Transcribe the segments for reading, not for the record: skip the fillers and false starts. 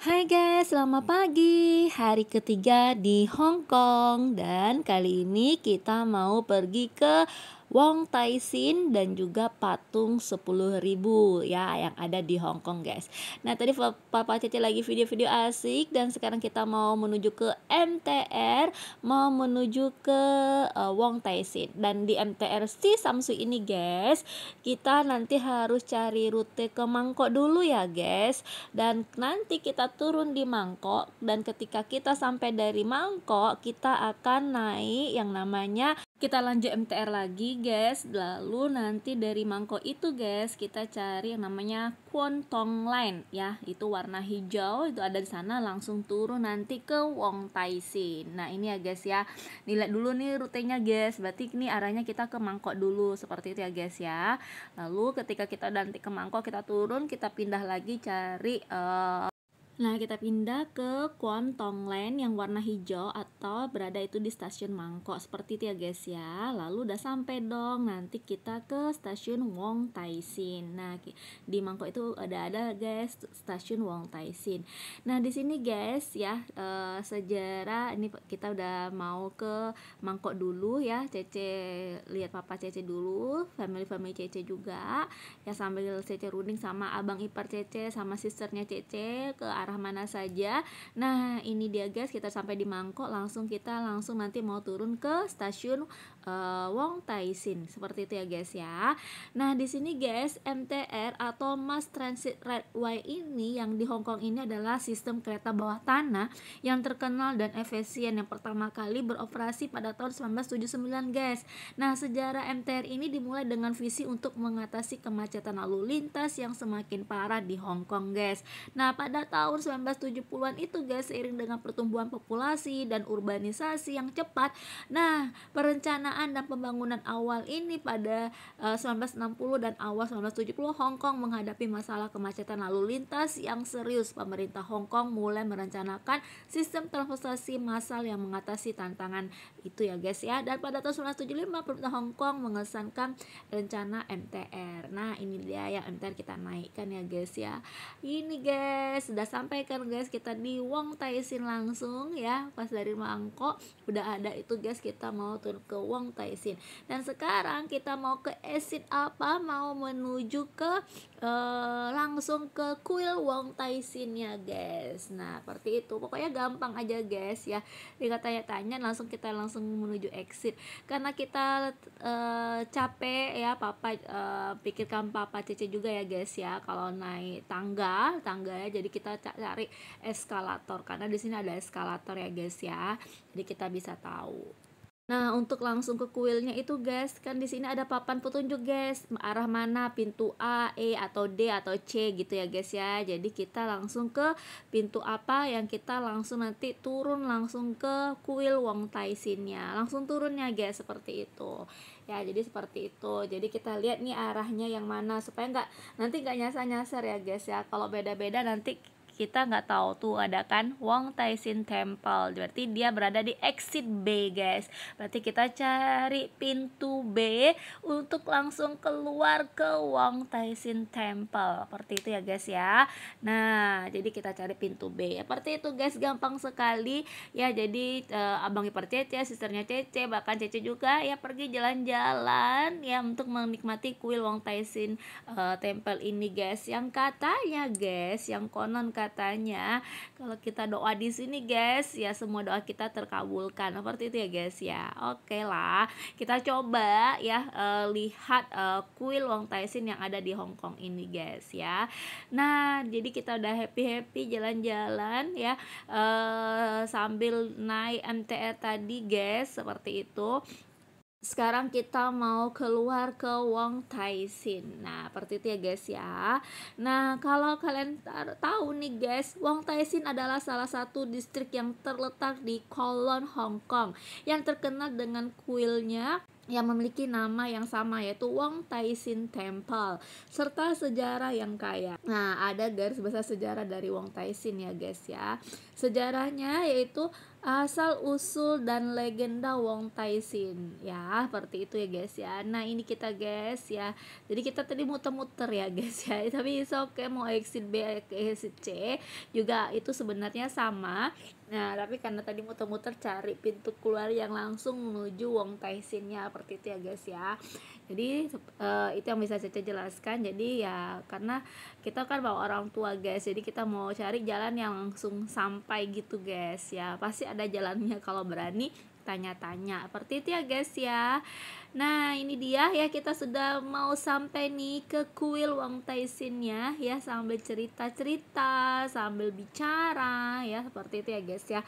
Hai guys, selamat pagi. Hari ketiga di Hong Kong dan kali ini kita mau pergi ke Wong Tai Sin dan juga patung 10.000 ya yang ada di Hong Kong guys. Nah tadi Papa Cece lagi video-video asik dan sekarang kita mau menuju ke MTR, mau menuju ke Wong Tai Sin. Dan di MTR Si Samsu ini guys, kita nanti harus cari rute ke Mangkok dulu ya guys. Dan nanti kita turun di Mangkok dan ketika kita sampai dari Mangkok kita akan naik yang namanya kita lanjut MTR lagi guys. Lalu nanti dari Mangkok itu guys kita cari yang namanya Kwon Tong Line ya, itu warna hijau, itu ada di sana, langsung turun nanti ke Wong Tai Sin. Nah ini ya guys ya, dilihat dulu nih rutenya guys, berarti ini arahnya kita ke Mangkok dulu seperti itu ya guys ya. Lalu ketika kita nanti ke Mangkok kita turun, kita pindah lagi cari Nah kita pindah ke Kwon Tong Line yang warna hijau atau berada itu di stasiun Mangkok seperti itu ya guys ya. Lalu udah sampai dong, nanti kita ke stasiun Wong Tai Sin. Nah di Mangkok itu ada guys stasiun Wong Tai Sin. Nah di sini guys ya sejarah ini kita udah mau ke Mangkok dulu ya. Cece lihat papa Cece dulu, family Cece juga ya, sambil Cece runding sama abang ipar Cece sama sisternya Cece ke arah mana saja. Nah ini dia guys, kita sampai di Mangkok, kita langsung nanti mau turun ke stasiun Wong Tai Sin seperti itu ya guys ya. Nah di sini guys MTR atau Mass Transit Railway ini yang di Hong Kong ini adalah sistem kereta bawah tanah yang terkenal dan efisien yang pertama kali beroperasi pada tahun 1979 guys. Nah sejarah MTR ini dimulai dengan visi untuk mengatasi kemacetan lalu lintas yang semakin parah di Hong Kong guys. Nah pada tahun 1970-an itu guys, seiring dengan pertumbuhan populasi dan urbanisasi yang cepat, nah perencanaan dan pembangunan awal ini pada 1960 dan awal 1970 Hong Kong menghadapi masalah kemacetan lalu lintas yang serius. Pemerintah Hong Kong mulai merencanakan sistem transportasi massal yang mengatasi tantangan itu ya guys ya. Dan pada tahun 1975 pemerintah Hong Kong mengesahkan rencana MTR. Nah ini dia yang MTR kita naikkan ya guys ya. Ini guys sudah sampai kan guys, kita di Wong Tai Sin langsung ya. Pas dari Mangkok udah ada itu guys, kita mau turun ke Wong Tai Sin. Dan sekarang kita mau ke exit apa, mau menuju ke langsung ke kuil Wong Tai Sin ya guys. Nah seperti itu, pokoknya gampang aja guys ya. Jika tanya-tanya kita langsung menuju exit karena kita capek ya. Pikirkan papa Cece juga ya guys ya, kalau naik tangga ya, jadi kita cari eskalator karena di sini ada eskalator ya guys ya, jadi kita bisa tahu. Nah untuk langsung ke kuilnya itu guys, kan di sini ada papan petunjuk guys, arah mana, pintu A, E atau D atau C gitu ya guys ya. Jadi kita langsung ke pintu apa yang kita langsung nanti turun langsung ke kuil Wong Tai Sin-nya, langsung turunnya guys seperti itu ya. Jadi seperti itu, jadi kita lihat nih arahnya yang mana supaya nanti nggak nyasar ya guys ya. Kalau beda-beda nanti kita nggak tahu. Tuh ada kan Wong Tai Sin Temple, berarti dia berada di exit B guys. Berarti kita cari pintu B untuk langsung keluar ke Wong Tai Sin Temple seperti itu ya guys ya. Nah jadi kita cari pintu B seperti itu guys, gampang sekali ya. Jadi abang ipar Cece, sisternya Cece, bahkan Cece juga ya pergi jalan-jalan ya untuk menikmati kuil Wong Tai Sin Temple ini guys. Yang katanya guys, yang konon katanya kalau kita doa di sini guys ya semua doa kita terkabulkan seperti itu ya guys ya. Oke lah, kita coba ya lihat kuil Wong Tai Sin yang ada di Hong Kong ini guys ya. Nah jadi kita udah happy jalan-jalan ya sambil naik MTR tadi guys seperti itu. Sekarang kita mau keluar ke Wong Tai Sin. Nah seperti itu ya guys ya. Nah kalau kalian tahu nih guys, Wong Tai Sin adalah salah satu distrik yang terletak di Kowloon, Hong Kong, yang terkenal dengan kuilnya yang memiliki nama yang sama, yaitu Wong Tai Sin Temple, serta sejarah yang kaya. Nah, ada garis besar sejarah dari Wong Tai Sin ya guys ya. Sejarahnya yaitu asal usul dan legenda Wong Tai Sin ya, seperti itu ya guys ya. Nah, ini kita guys ya. Jadi kita tadi muter-muter ya guys ya. Tapi oke, mau exit B ke exit C juga itu sebenarnya sama. Nah, tapi karena tadi muter-muter cari pintu keluar yang langsung menuju Wong Tai Sin-nya, seperti itu ya guys ya. Jadi itu yang bisa Cece jelaskan. Jadi ya karena kita kan bawa orang tua guys, jadi kita mau cari jalan yang langsung sampai gitu guys ya. Pasti ada jalannya kalau berani tanya-tanya, seperti itu ya guys ya. Nah, ini dia ya, kita sudah mau sampai nih ke kuil Wong Tai Sin-nya ya, sambil cerita-cerita, sambil bicara ya, seperti itu ya guys ya.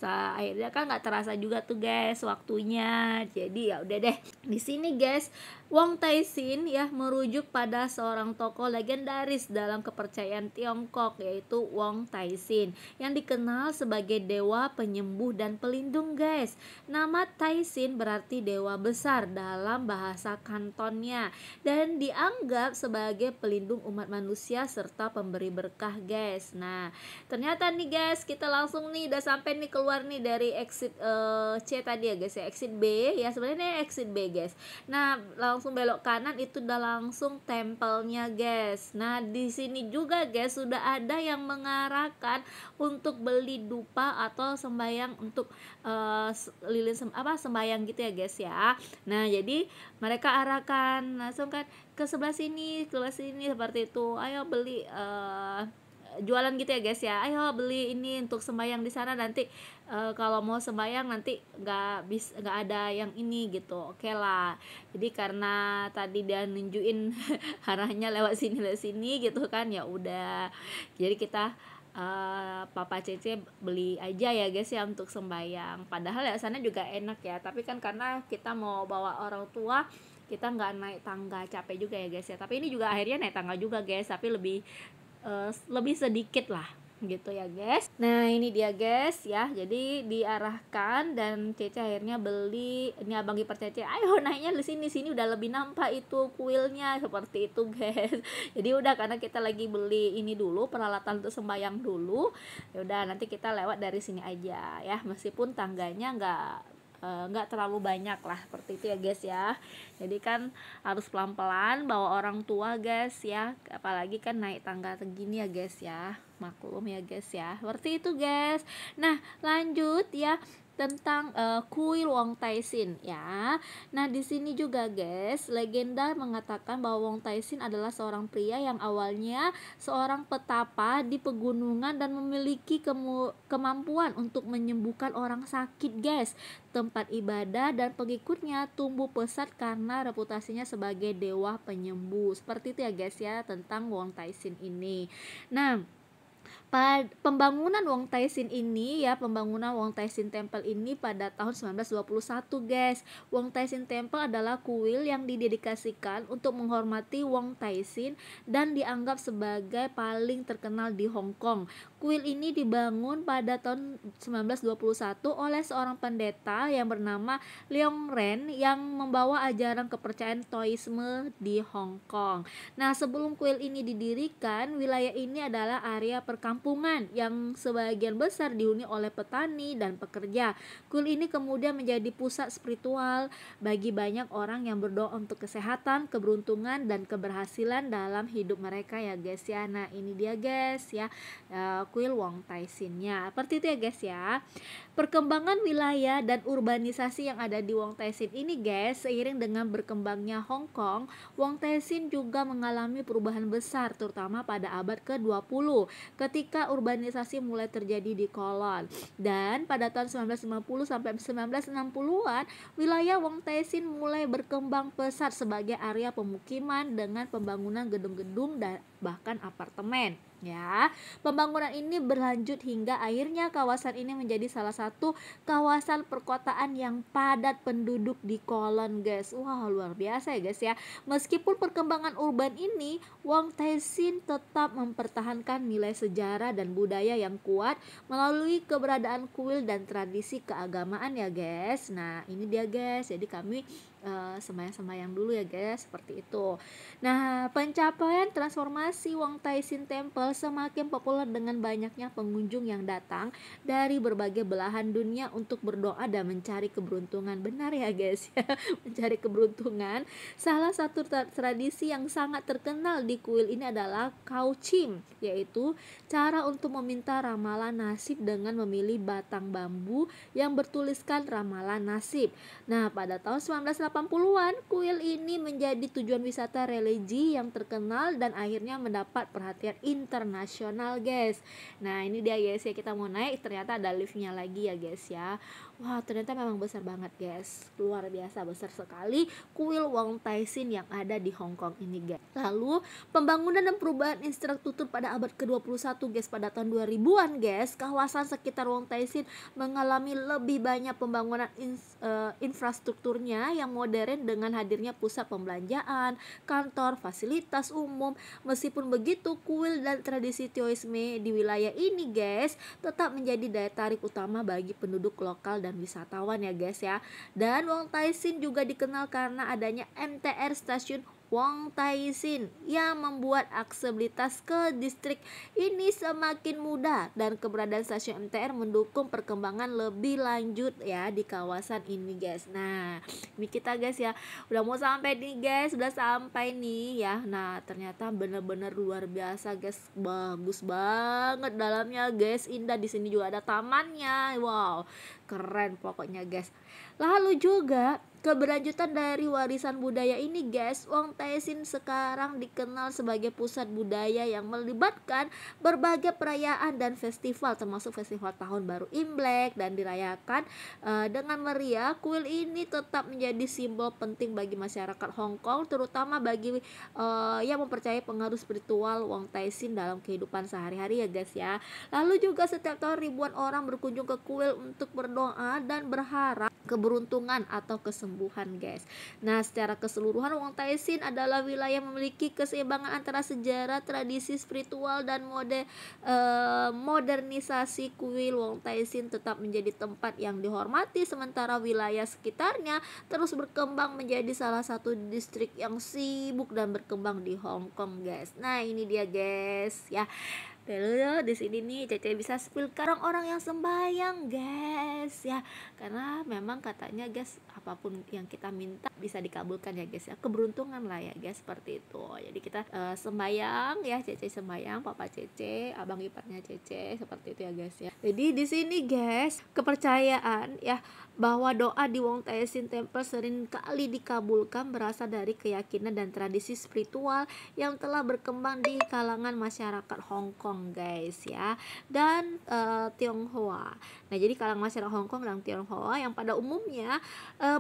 Akhirnya kan nggak terasa juga tuh guys waktunya. Jadi ya udah deh. Di sini guys, Wong Tai Sin ya merujuk pada seorang tokoh legendaris dalam kepercayaan Tiongkok, yaitu Wong Tai Sin, yang dikenal sebagai dewa penyembuh dan pelindung guys. Nama Tai Sin berarti dewa besar dalam bahasa Kantonnya dan dianggap sebagai pelindung umat manusia serta pemberi berkah guys. Nah, ternyata nih guys, kita langsung nih udah sampai nih keluar nih dari exit C tadi ya guys ya, exit B ya, sebenarnya exit B guys. Nah, langsung belok kanan itu udah langsung tempelnya guys. Nah, di sini juga guys sudah ada yang mengarahkan untuk beli dupa atau sembayang untuk lilin sembayang gitu ya guys ya. Nah, jadi mereka arahkan langsung kan ke sebelah sini, ke sebelah sini, seperti itu. Ayo beli jualan gitu ya guys ya. Ayo beli ini untuk sembayang di sana, nanti kalau mau sembayang nanti nggak ada yang ini gitu. Oke lah. Jadi karena tadi dia nunjukin arahnya lewat sini gitu kan, ya udah. Jadi kita Papa Cece beli aja ya guys ya untuk sembayang. Padahal ya sana juga enak ya, tapi kan karena kita mau bawa orang tua, kita nggak naik tangga, capek juga ya guys ya. Tapi ini juga akhirnya naik tangga juga guys, tapi lebih sedikit lah gitu ya guys. Nah, ini dia guys ya, jadi diarahkan dan Cece akhirnya beli. Ini abang ipar Cece, ayo naiknya di sini udah lebih nampak itu kuilnya, seperti itu guys. Jadi udah, karena kita lagi beli ini dulu, peralatan untuk sembayang dulu, ya udah nanti kita lewat dari sini aja ya, meskipun tangganya nggak terlalu banyak lah, seperti itu ya guys ya. Jadi kan harus pelan-pelan bawa orang tua guys ya, apalagi kan naik tangga segini ya guys ya, maklum ya guys ya, seperti itu guys. Nah, lanjut ya tentang kuil Wong Tai Sin ya. Nah, di sini juga guys, legenda mengatakan bahwa Wong Tai Sin adalah seorang pria yang awalnya seorang petapa di pegunungan dan memiliki kemampuan untuk menyembuhkan orang sakit guys. Tempat ibadah dan pengikutnya tumbuh pesat karena reputasinya sebagai dewa penyembuh. Seperti itu ya guys ya tentang Wong Tai Sin ini. Nah, pembangunan Wong Tai Sin ini ya, pembangunan Wong Tai Sin Temple ini pada tahun 1921 guys. Wong Tai Sin Temple adalah kuil yang didedikasikan untuk menghormati Wong Tai Sin dan dianggap sebagai paling terkenal di Hong Kong. Kuil ini dibangun pada tahun 1921 oleh seorang pendeta yang bernama Leong Ren yang membawa ajaran kepercayaan Taoisme di Hong Kong. Nah, sebelum kuil ini didirikan, wilayah ini adalah area perkampungan yang sebagian besar dihuni oleh petani dan pekerja. Kuil ini kemudian menjadi pusat spiritual bagi banyak orang yang berdoa untuk kesehatan, keberuntungan, dan keberhasilan dalam hidup mereka ya guys ya. Nah, ini dia guys ya, kuil Wong Tai Sin-nya. Seperti itu ya guys ya. Perkembangan wilayah dan urbanisasi yang ada di Wong Tai Sin ini guys, seiring dengan berkembangnya Hong Kong, Wong Tai Sin juga mengalami perubahan besar, terutama pada abad ke-20 ketika urbanisasi mulai terjadi di Kolon. Dan pada tahun 1950 sampai 1960-an, wilayah Wong Tai Sin mulai berkembang pesat sebagai area pemukiman dengan pembangunan gedung-gedung dan bahkan apartemen. Ya, pembangunan ini berlanjut hingga akhirnya kawasan ini menjadi salah satu kawasan perkotaan yang padat penduduk di Kolon guys. Wah, luar biasa ya guys ya. Meskipun perkembangan urban ini, Wong Tai Sin tetap mempertahankan nilai sejarah dan budaya yang kuat melalui keberadaan kuil dan tradisi keagamaan ya guys. Nah, ini dia guys. Jadi kami sembahyang-sembahyang dulu ya guys, seperti itu. Nah, pencapaian transformasi Wong Tai Sin Temple semakin populer dengan banyaknya pengunjung yang datang dari berbagai belahan dunia untuk berdoa dan mencari keberuntungan. Benar ya guys ya, mencari keberuntungan. Salah satu tradisi yang sangat terkenal di kuil ini adalah Kauchim, yaitu cara untuk meminta ramalan nasib dengan memilih batang bambu yang bertuliskan ramalan nasib. Nah, pada tahun 1980-an, kuil ini menjadi tujuan wisata religi yang terkenal dan akhirnya mendapat perhatian internasional, guys. Nah, ini dia guys ya, kita mau naik, ternyata ada liftnya lagi ya guys ya. Wah, ternyata memang besar banget guys, luar biasa besar sekali kuil Wong Tai Sin yang ada di Hong Kong ini guys. Lalu pembangunan dan perubahan infrastruktur pada abad ke-21 guys, pada tahun 2000-an guys, kawasan sekitar Wong Tai Sin mengalami lebih banyak pembangunan infrastrukturnya yang modern dengan hadirnya pusat pembelanjaan, kantor, fasilitas umum. Meskipun begitu, kuil dan tradisi Taoisme di wilayah ini guys tetap menjadi daya tarik utama bagi penduduk lokal dan wisatawan ya guys ya. Dan Wong Tai Sin juga dikenal karena adanya MTR stasiun Wong Tai Sin yang membuat aksesibilitas ke distrik ini semakin mudah, dan keberadaan stasiun MTR mendukung perkembangan lebih lanjut ya di kawasan ini guys. Nah, ini kita guys ya udah mau sampai nih guys, udah sampai nih ya. Nah, ternyata bener-bener luar biasa guys, bagus banget dalamnya guys, indah. Di sini juga ada tamannya, wow keren pokoknya guys. Lalu juga keberlanjutan dari warisan budaya ini guys, Wong Tai Sin sekarang dikenal sebagai pusat budaya yang melibatkan berbagai perayaan dan festival, termasuk festival tahun baru Imlek, dan dirayakan dengan meriah. Kuil ini tetap menjadi simbol penting bagi masyarakat Hong Kong, terutama bagi yang mempercayai pengaruh spiritual Wong Tai Sin dalam kehidupan sehari-hari ya guys ya. Lalu juga setiap tahun ribuan orang berkunjung ke kuil untuk berdoa dan berharap keberuntungan atau kesembuhan guys. Nah, secara keseluruhan Wong Tai Sin adalah wilayah yang memiliki keseimbangan antara sejarah, tradisi spiritual, dan modernisasi. Kuil Wong Tai Sin tetap menjadi tempat yang dihormati, sementara wilayah sekitarnya terus berkembang menjadi salah satu distrik yang sibuk dan berkembang di Hong Kong guys. Nah, ini dia guys ya. Lalu di sini nih Cece bisa spill ke orang-orang yang sembahyang guys ya, karena memang katanya guys apapun yang kita minta bisa dikabulkan ya guys ya, keberuntungan lah ya guys, seperti itu. Jadi kita sembahyang ya, Cece sembahyang, papa Cece, abang iparnya Cece, seperti itu ya guys ya. Jadi di sini guys kepercayaan ya bahwa doa di Wong Tai Sin Temple sering kali dikabulkan berasal dari keyakinan dan tradisi spiritual yang telah berkembang di kalangan masyarakat Hong Kong guys ya, dan Tionghoa. Nah, jadi kalangan masyarakat Hong Kong dan Tionghoa yang pada umumnya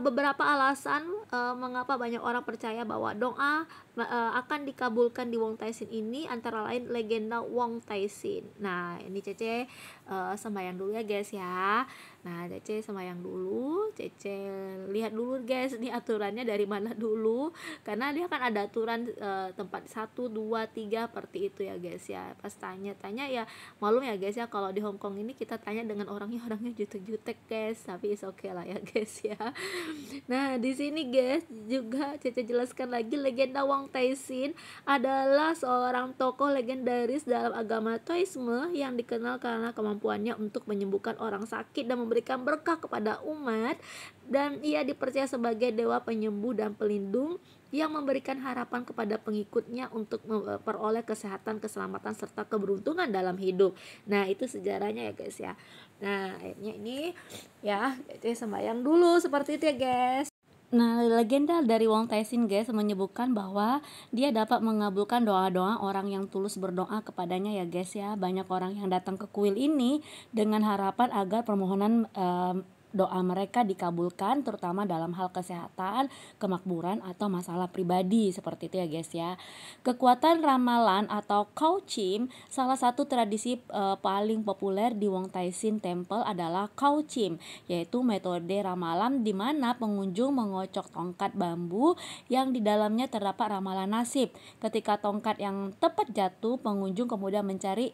beberapa alasan mengapa banyak orang percaya bahwa doa akan dikabulkan di Wong Tai Sin ini, antara lain legenda Wong Tai Sin. Nah, ini Cece sembahyang dulu ya guys ya. Nah, Cece sembahyang dulu, Cece lihat dulu guys ini aturannya dari mana dulu, karena dia kan ada aturan tempat 1, 2, 3 seperti itu ya guys ya. Pas tanya ya malum ya guys ya, kalau di Hong Kong ini kita tanya dengan orangnya jutek-jutek guys, tapi is okay lah ya guys ya. Nah, di sini guys juga Cece jelaskan lagi, legenda Wong Tai Sin adalah seorang tokoh legendaris dalam agama Taoisme yang dikenal karena kemampuannya untuk menyembuhkan orang sakit dan memberikan berkah kepada umat, dan ia dipercaya sebagai dewa penyembuh dan pelindung yang memberikan harapan kepada pengikutnya untuk memperoleh kesehatan, keselamatan, serta keberuntungan dalam hidup. Nah, itu sejarahnya ya guys ya. Nah, akhirnya ini ya sembahyang dulu seperti itu ya guys. Nah, legenda dari Wong Tai Sin guys menyebutkan bahwa dia dapat mengabulkan doa-doa orang yang tulus berdoa kepadanya ya guys ya. Banyak orang yang datang ke kuil ini dengan harapan agar permohonan doa mereka dikabulkan, terutama dalam hal kesehatan, kemakmuran, atau masalah pribadi, seperti itu ya guys ya. Kekuatan ramalan atau Kauchim, salah satu tradisi paling populer di Wong Tai Sin Temple adalah Kauchim, yaitu metode ramalan di mana pengunjung mengocok tongkat bambu yang di dalamnya terdapat ramalan nasib. Ketika tongkat yang tepat jatuh, pengunjung kemudian mencari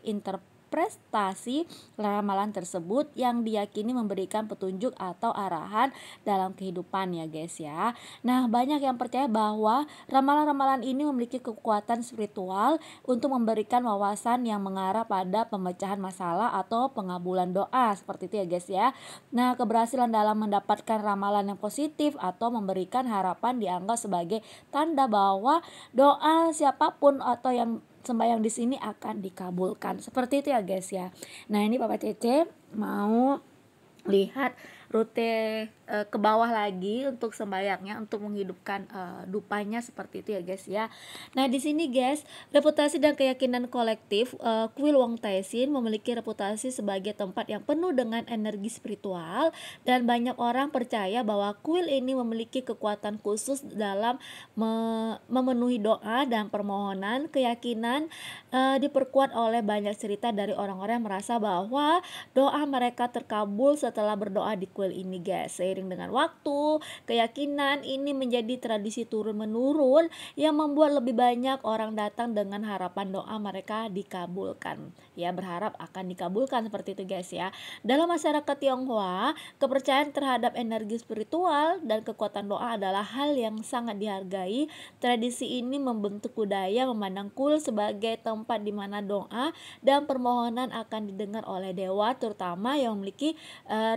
interpretasi ramalan tersebut yang diyakini memberikan petunjuk atau arahan dalam kehidupan ya guys ya. Nah, banyak yang percaya bahwa ramalan-ramalan ini memiliki kekuatan spiritual untuk memberikan wawasan yang mengarah pada pemecahan masalah atau pengabulan doa, seperti itu ya guys ya. Nah, keberhasilan dalam mendapatkan ramalan yang positif atau memberikan harapan dianggap sebagai tanda bahwa doa siapapun atau yang sembahyang di sini akan dikabulkan. Seperti itu ya guys ya. Nah, ini Papa Cece mau lihat rute ke bawah lagi untuk sembayangnya, untuk menghidupkan dupanya, seperti itu ya guys ya. Nah, di sini guys, reputasi dan keyakinan kolektif, kuil Wong Tai Sin memiliki reputasi sebagai tempat yang penuh dengan energi spiritual, dan banyak orang percaya bahwa kuil ini memiliki kekuatan khusus dalam memenuhi doa dan permohonan. Keyakinan diperkuat oleh banyak cerita dari orang-orang yang merasa bahwa doa mereka terkabul setelah berdoa di kuil ini guys. Seiring dengan waktu, keyakinan ini menjadi tradisi turun-menurun yang membuat lebih banyak orang datang dengan harapan doa mereka dikabulkan. Ya, berharap akan dikabulkan, seperti itu guys ya. Dalam masyarakat Tionghoa, kepercayaan terhadap energi spiritual dan kekuatan doa adalah hal yang sangat dihargai. Tradisi ini membentuk budaya memandang kuil sebagai tempat di mana doa dan permohonan akan didengar oleh dewa, terutama yang memiliki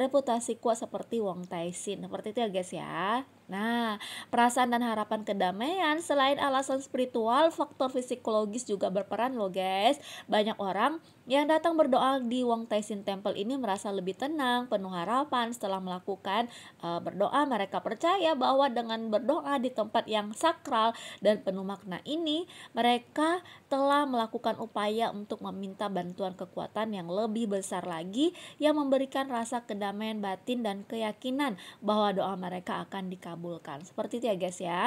reputasi kuat seperti Wong Tai Sin. Seperti itu ya guys ya. Nah, perasaan dan harapan kedamaian selain alasan spiritual, faktor psikologis juga berperan loh guys. Banyak orang yang datang berdoa di Wong Tai Sin Temple ini merasa lebih tenang, penuh harapan setelah melakukan berdoa. Mereka percaya bahwa dengan berdoa di tempat yang sakral dan penuh makna ini, mereka telah melakukan upaya untuk meminta bantuan kekuatan yang lebih besar lagi, yang memberikan rasa kedamaian batin dan keyakinan bahwa doa mereka akan dikabulkan. Seperti itu ya guys ya.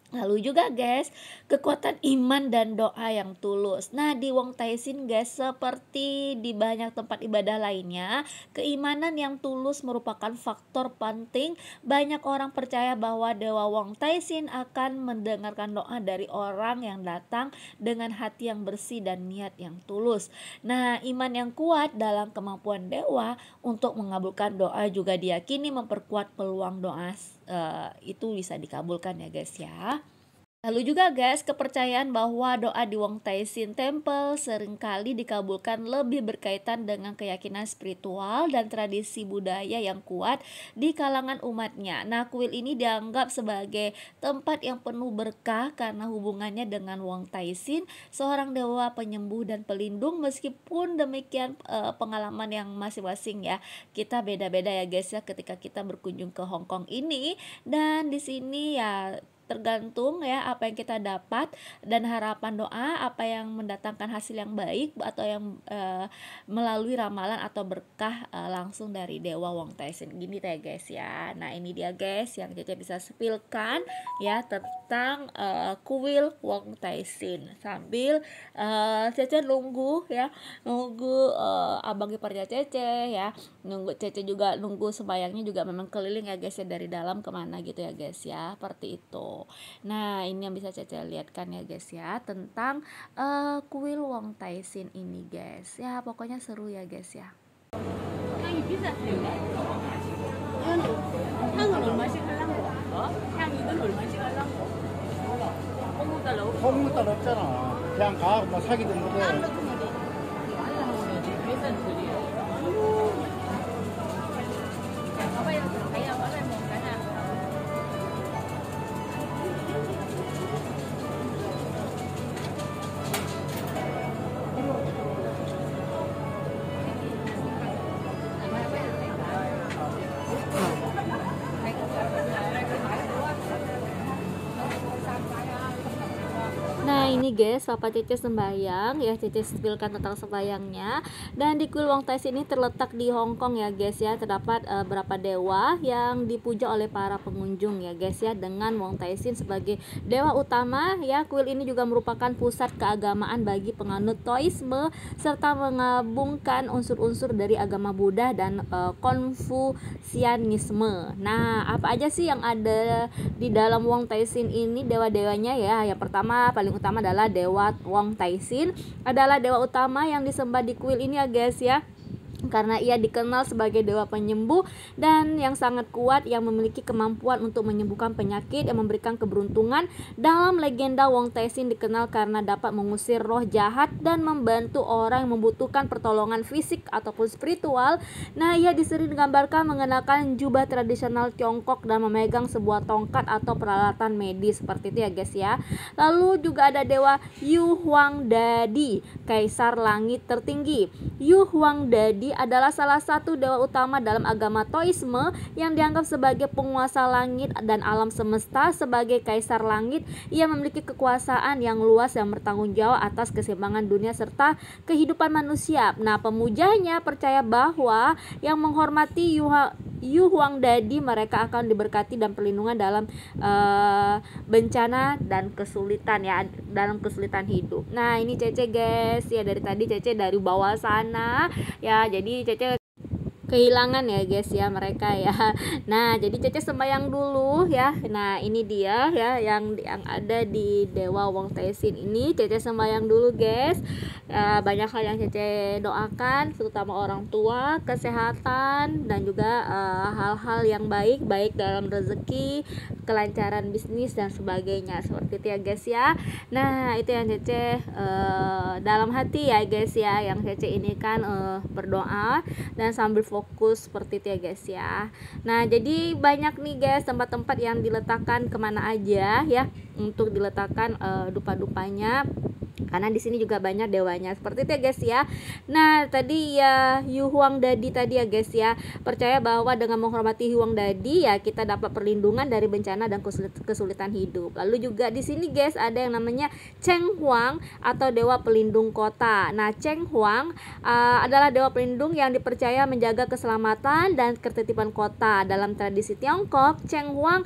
Lalu juga guys, kekuatan iman dan doa yang tulus. Nah, di Wong Tai Sin guys, seperti di banyak tempat ibadah lainnya, keimanan yang tulus merupakan faktor penting. Banyak orang percaya bahwa Dewa Wong Tai Sin akan mendengarkan doa dari orang yang datang dengan hati yang bersih dan niat yang tulus. Nah, iman yang kuat dalam kemampuan dewa untuk mengabulkan doa juga diyakini memperkuat peluang doa itu bisa dikabulkan ya guys ya. Lalu juga guys, kepercayaan bahwa doa di Wong Tai Sin Temple seringkali dikabulkan lebih berkaitan dengan keyakinan spiritual dan tradisi budaya yang kuat di kalangan umatnya. Nah, kuil ini dianggap sebagai tempat yang penuh berkah karena hubungannya dengan Wong Tai Sin, seorang dewa penyembuh dan pelindung. Meskipun demikian, pengalaman yang masing-masing ya, kita beda-beda ya guys ya ketika kita berkunjung ke Hong Kong ini. Dan di sini ya tergantung ya apa yang kita dapat dan harapan doa, apa yang mendatangkan hasil yang baik atau yang melalui ramalan atau berkah langsung dari Dewa Wong Tai Sin gini ya guys ya. Nah, ini dia guys yang Cece bisa spilkan ya tentang kuil Wong Tai Sin sambil Cece nunggu abang iparnya Cece ya, nunggu Cece juga nunggu sembayangnya juga memang keliling ya guys ya, dari dalam kemana gitu ya guys ya, seperti itu. Nah, ini yang bisa Cece lihatkan ya guys ya tentang kuil Wong Tai Sin ini guys. Ya, pokoknya seru ya guys ya. 향이 비쌌어요. 이건 향은 얼마씩 하려고? 향 이건 얼마씩 하려고? 소금 딸 없잖아. 그냥 가, 뭐 사기든 뭐든. 안 넣고 뭐 알라면 비싼 소리야. 가봐야 가야 말하면 가나. Nah, ini guys, Papa Cece sembayang ya, Cece spilkan tentang sembayangnya. Dan di kuil Wong Tai Sin ini terletak di Hong Kong ya guys ya. Terdapat beberapa dewa yang dipuja oleh para pengunjung ya guys ya, dengan Wong Tai Sin sebagai dewa utama ya. Kuil ini juga merupakan pusat keagamaan bagi penganut Taoisme serta menggabungkan unsur-unsur dari agama Buddha dan Konfusianisme. Nah, apa aja sih yang ada di dalam Wong Tai Sin ini dewa-dewanya ya? Yang pertama paling utama adalah dewa Wong Taisin, adalah dewa utama yang disembah di kuil ini ya guys ya. Karena ia dikenal sebagai dewa penyembuh dan yang sangat kuat yang memiliki kemampuan untuk menyembuhkan penyakit yang memberikan keberuntungan. Dalam legenda, Wong Taisin dikenal karena dapat mengusir roh jahat dan membantu orang yang membutuhkan pertolongan fisik ataupun spiritual. Nah, ia disering digambarkan mengenakan jubah tradisional Tiongkok dan memegang sebuah tongkat atau peralatan medis seperti itu ya guys ya. Lalu juga ada dewa Yu Huang Dadi, kaisar langit tertinggi. Yu Huang Dadi adalah salah satu dewa utama dalam agama Taoisme yang dianggap sebagai penguasa langit dan alam semesta. Sebagai kaisar langit, ia memiliki kekuasaan yang luas yang bertanggung jawab atas keseimbangan dunia serta kehidupan manusia. Nah, pemujanya percaya bahwa yang menghormati Yu Huang Dadi mereka akan diberkati dan perlindungan dalam bencana dan kesulitan ya, dalam kesulitan hidup. Nah, ini Cece guys ya, dari tadi Cece dari bawah sana ya, jadi Cece kehilangan ya guys ya mereka ya. Nah, jadi Cece sembahyang dulu ya. Nah, ini dia ya yang ada di dewa Wong Taisin ini. Cece sembahyang dulu guys. Banyak hal yang Cece doakan, terutama orang tua, kesehatan, dan juga hal-hal yang baik dalam rezeki, kelancaran bisnis dan sebagainya, seperti itu ya guys ya. Nah, itu yang Cece dalam hati ya guys ya, yang Cece ini kan berdoa dan sambil fokus seperti itu ya guys ya. Nah, jadi banyak nih guys tempat-tempat yang diletakkan kemana aja ya untuk diletakkan dupa-dupanya, karena di sini juga banyak dewanya seperti itu ya guys ya. Nah, tadi ya Yu Huang Dadi tadi ya guys ya, percaya bahwa dengan menghormati Yu Huang Dadi ya kita dapat perlindungan dari bencana dan kesulitan hidup. Lalu juga di sini guys ada yang namanya Cheng Huang atau dewa pelindung kota. Nah, Cheng Huang adalah dewa pelindung yang dipercaya menjaga keselamatan dan ketertiban kota. Dalam tradisi Tiongkok, Cheng Huang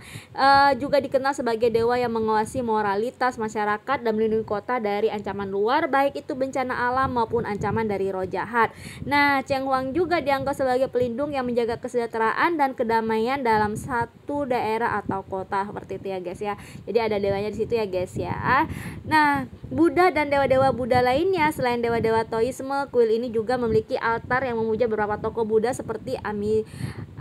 juga dikenal sebagai dewa yang mengawasi moralitas masyarakat dan melindungi kota dari ancaman luar, baik itu bencana alam maupun ancaman dari roh jahat. Nah, Cheng Huang juga dianggap sebagai pelindung yang menjaga kesejahteraan dan kedamaian dalam satu daerah atau kota, seperti itu ya guys ya. Jadi ada dewanya di situ ya guys ya. Nah, Buddha dan dewa-dewa Buddha lainnya selain dewa-dewa Taoisme, kuil ini juga memiliki altar yang memuja beberapa tokoh Buddha seperti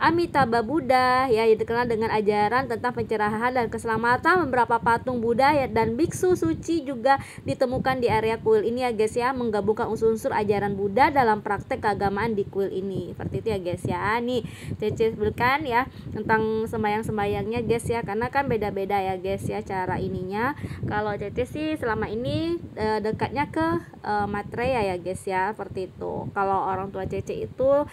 Amitabha Buddha ya, yang dikenal dengan ajaran tentang pencerahan dan keselamatan. Beberapa patung Buddha dan biksu suci juga ditemukan di area kuil ini ya guys ya, menggabungkan unsur-unsur ajaran Buddha dalam praktek keagamaan di kuil ini. Seperti itu ya guys ya. Nih Cece sebutkan ya tentang sembayang-sembayangnya guys ya, karena kan beda-beda ya guys ya cara ininya. Kalau Cece sih selama ini dekatnya ke Maitreya ya guys ya, seperti itu. Kalau orang tua Cece itu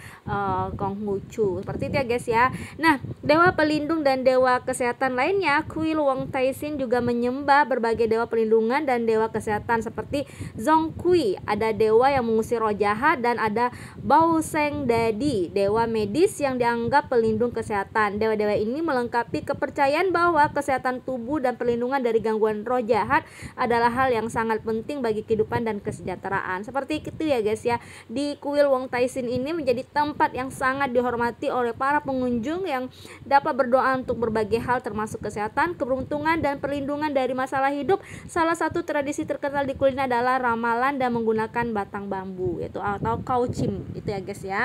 Konghucu, seperti itu ya guys ya. Nah, dewa pelindung dan dewa kesehatan lainnya, kuil Wong Taisin juga menyembah berbagai dewa perlindungan dan dewa kesehatan seperti Zongkui, ada dewa yang mengusir roh jahat, dan ada Bao Seng Dadi, dewa medis yang dianggap pelindung kesehatan. Dewa-dewa ini melengkapi kepercayaan bahwa kesehatan tubuh dan perlindungan dari gangguan roh jahat adalah hal yang sangat penting bagi kehidupan dan kesejahteraan. Seperti itu ya guys ya. Di kuil Wong Taisin ini menjadi tempat yang sangat dihormati oleh para pengunjung yang dapat berdoa untuk berbagai hal termasuk kesehatan, keberuntungan, dan perlindungan dari masalah hidup. Salah satu tradisi terkenal di kuil ini adalah ramalan dan menggunakan batang bambu itu atau kaucim itu ya guys ya.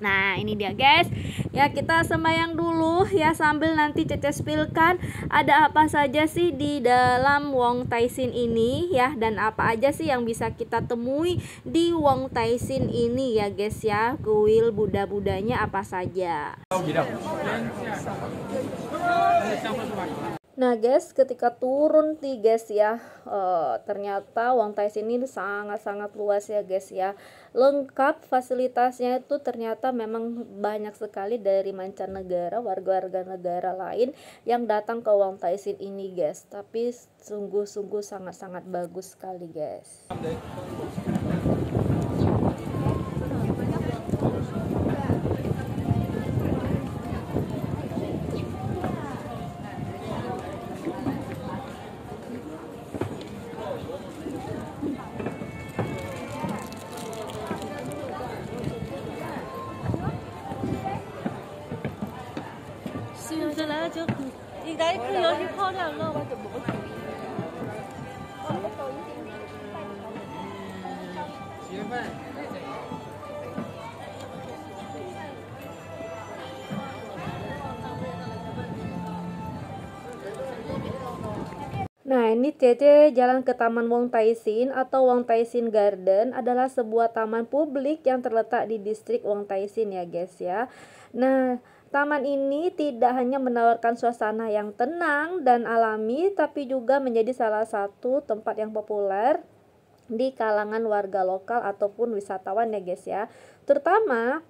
Nah, ini dia guys ya, kita sembahyang dulu ya sambil nanti Cece spilkan ada apa saja sih di dalam Wong Taisin ini ya, dan apa aja sih yang bisa kita temui di Wong Taisin ini ya guys ya. Kuil Buddha-Budanya apa saja. Nah guys, ketika turun nih guys ya, ternyata Wong Taisin ini sangat-sangat luas ya guys ya. Lengkap fasilitasnya itu, ternyata memang banyak sekali dari mancanegara, warga-warga negara lain yang datang ke Wong Taisin ini guys. Tapi sungguh-sungguh sangat-sangat bagus sekali guys. Nah, ini Cece jalan ke Taman Wong Tai Sin atau Wong Tai Sin Garden adalah sebuah taman publik yang terletak di distrik Wong Tai Sin ya guys ya. Nah, taman ini tidak hanya menawarkan suasana yang tenang dan alami, tapi juga menjadi salah satu tempat yang populer di kalangan warga lokal ataupun wisatawan ya guys ya. Terutama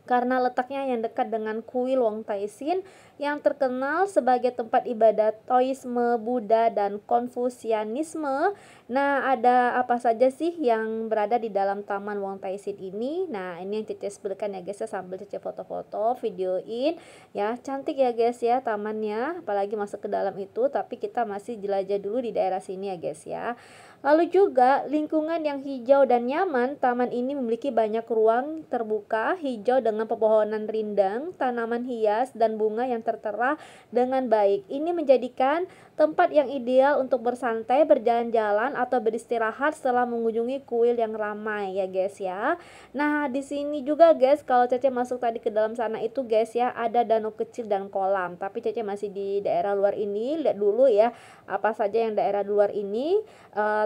karena letaknya yang dekat dengan kuil Wong Tai Sin yang terkenal sebagai tempat ibadat Taoisme, Buddha, dan Konfusianisme. Nah, ada apa saja sih yang berada di dalam Taman Wong Tai Sin ini? Nah, ini yang Cece sebutkan ya guys ya, sambil Cece foto-foto, videoin ya. Cantik ya guys ya tamannya, apalagi masuk ke dalam itu, tapi kita masih jelajah dulu di daerah sini ya guys ya. Lalu juga lingkungan yang hijau dan nyaman. Taman ini memiliki banyak ruang terbuka hijau dengan pepohonan rindang, tanaman hias, dan bunga yang tertera dengan baik. Ini menjadikan tempat yang ideal untuk bersantai, berjalan-jalan, atau beristirahat setelah mengunjungi kuil yang ramai ya guys ya. Nah, di sini juga guys, kalau Cece masuk tadi ke dalam sana itu guys ya, ada danau kecil dan kolam. Tapi Cece masih di daerah luar ini, lihat dulu ya apa saja yang daerah luar ini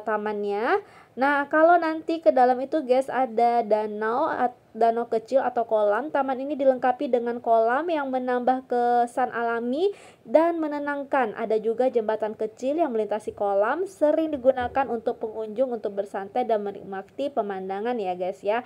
tamannya. Nah, kalau nanti ke dalam itu guys ada danau kecil atau kolam. Taman ini dilengkapi dengan kolam yang menambah kesan alami dan menenangkan. Ada juga jembatan kecil yang melintasi kolam, sering digunakan untuk pengunjung untuk bersantai dan menikmati pemandangan ya guys ya.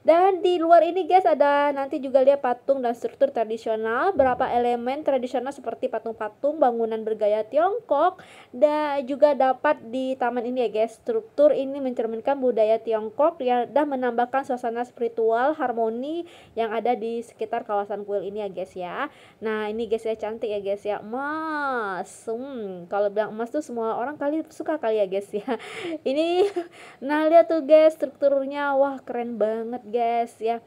Dan di luar ini guys ada nanti juga lihat patung dan struktur tradisional, beberapa elemen tradisional seperti patung-patung bangunan bergaya Tiongkok dan juga dapat di taman ini ya guys. Struktur ini mencerminkan budaya Tiongkok dan menambahkan suasana spiritual harmoni yang ada di sekitar kawasan kuil ini ya guys ya. Nah, ini guys ya cantik ya guys ya. Emas. Kalau bilang emas tuh semua orang kali suka kali ya guys ya. Ini nah lihat tuh guys strukturnya, wah keren banget guys ya.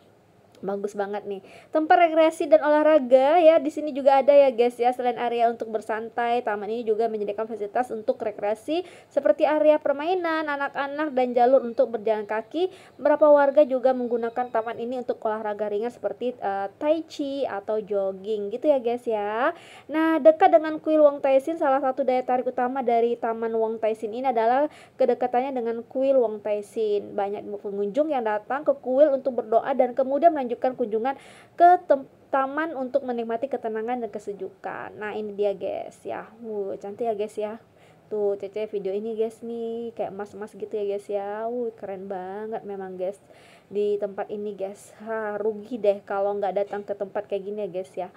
Bagus banget nih. Tempat rekreasi dan olahraga ya di sini juga ada ya guys ya. Selain area untuk bersantai, taman ini juga menyediakan fasilitas untuk rekreasi seperti area permainan anak-anak dan jalur untuk berjalan kaki. Beberapa warga juga menggunakan taman ini untuk olahraga ringan seperti tai chi atau jogging gitu ya guys ya. Nah, dekat dengan kuil Wong Tai Sin, salah satu daya tarik utama dari Taman Wong Tai Sin ini adalah kedekatannya dengan kuil Wong Tai Sin. Banyak pengunjung yang datang ke kuil untuk berdoa dan kemudian melanjutkan kunjungan ke taman untuk menikmati ketenangan dan kesejukan. Nah, ini dia guys ya. Cantik ya guys ya. Tuh Cece video ini guys nih kayak emas-emas gitu ya guys ya. Keren banget memang guys di tempat ini guys. Rugi deh kalau nggak datang ke tempat kayak gini ya guys ya.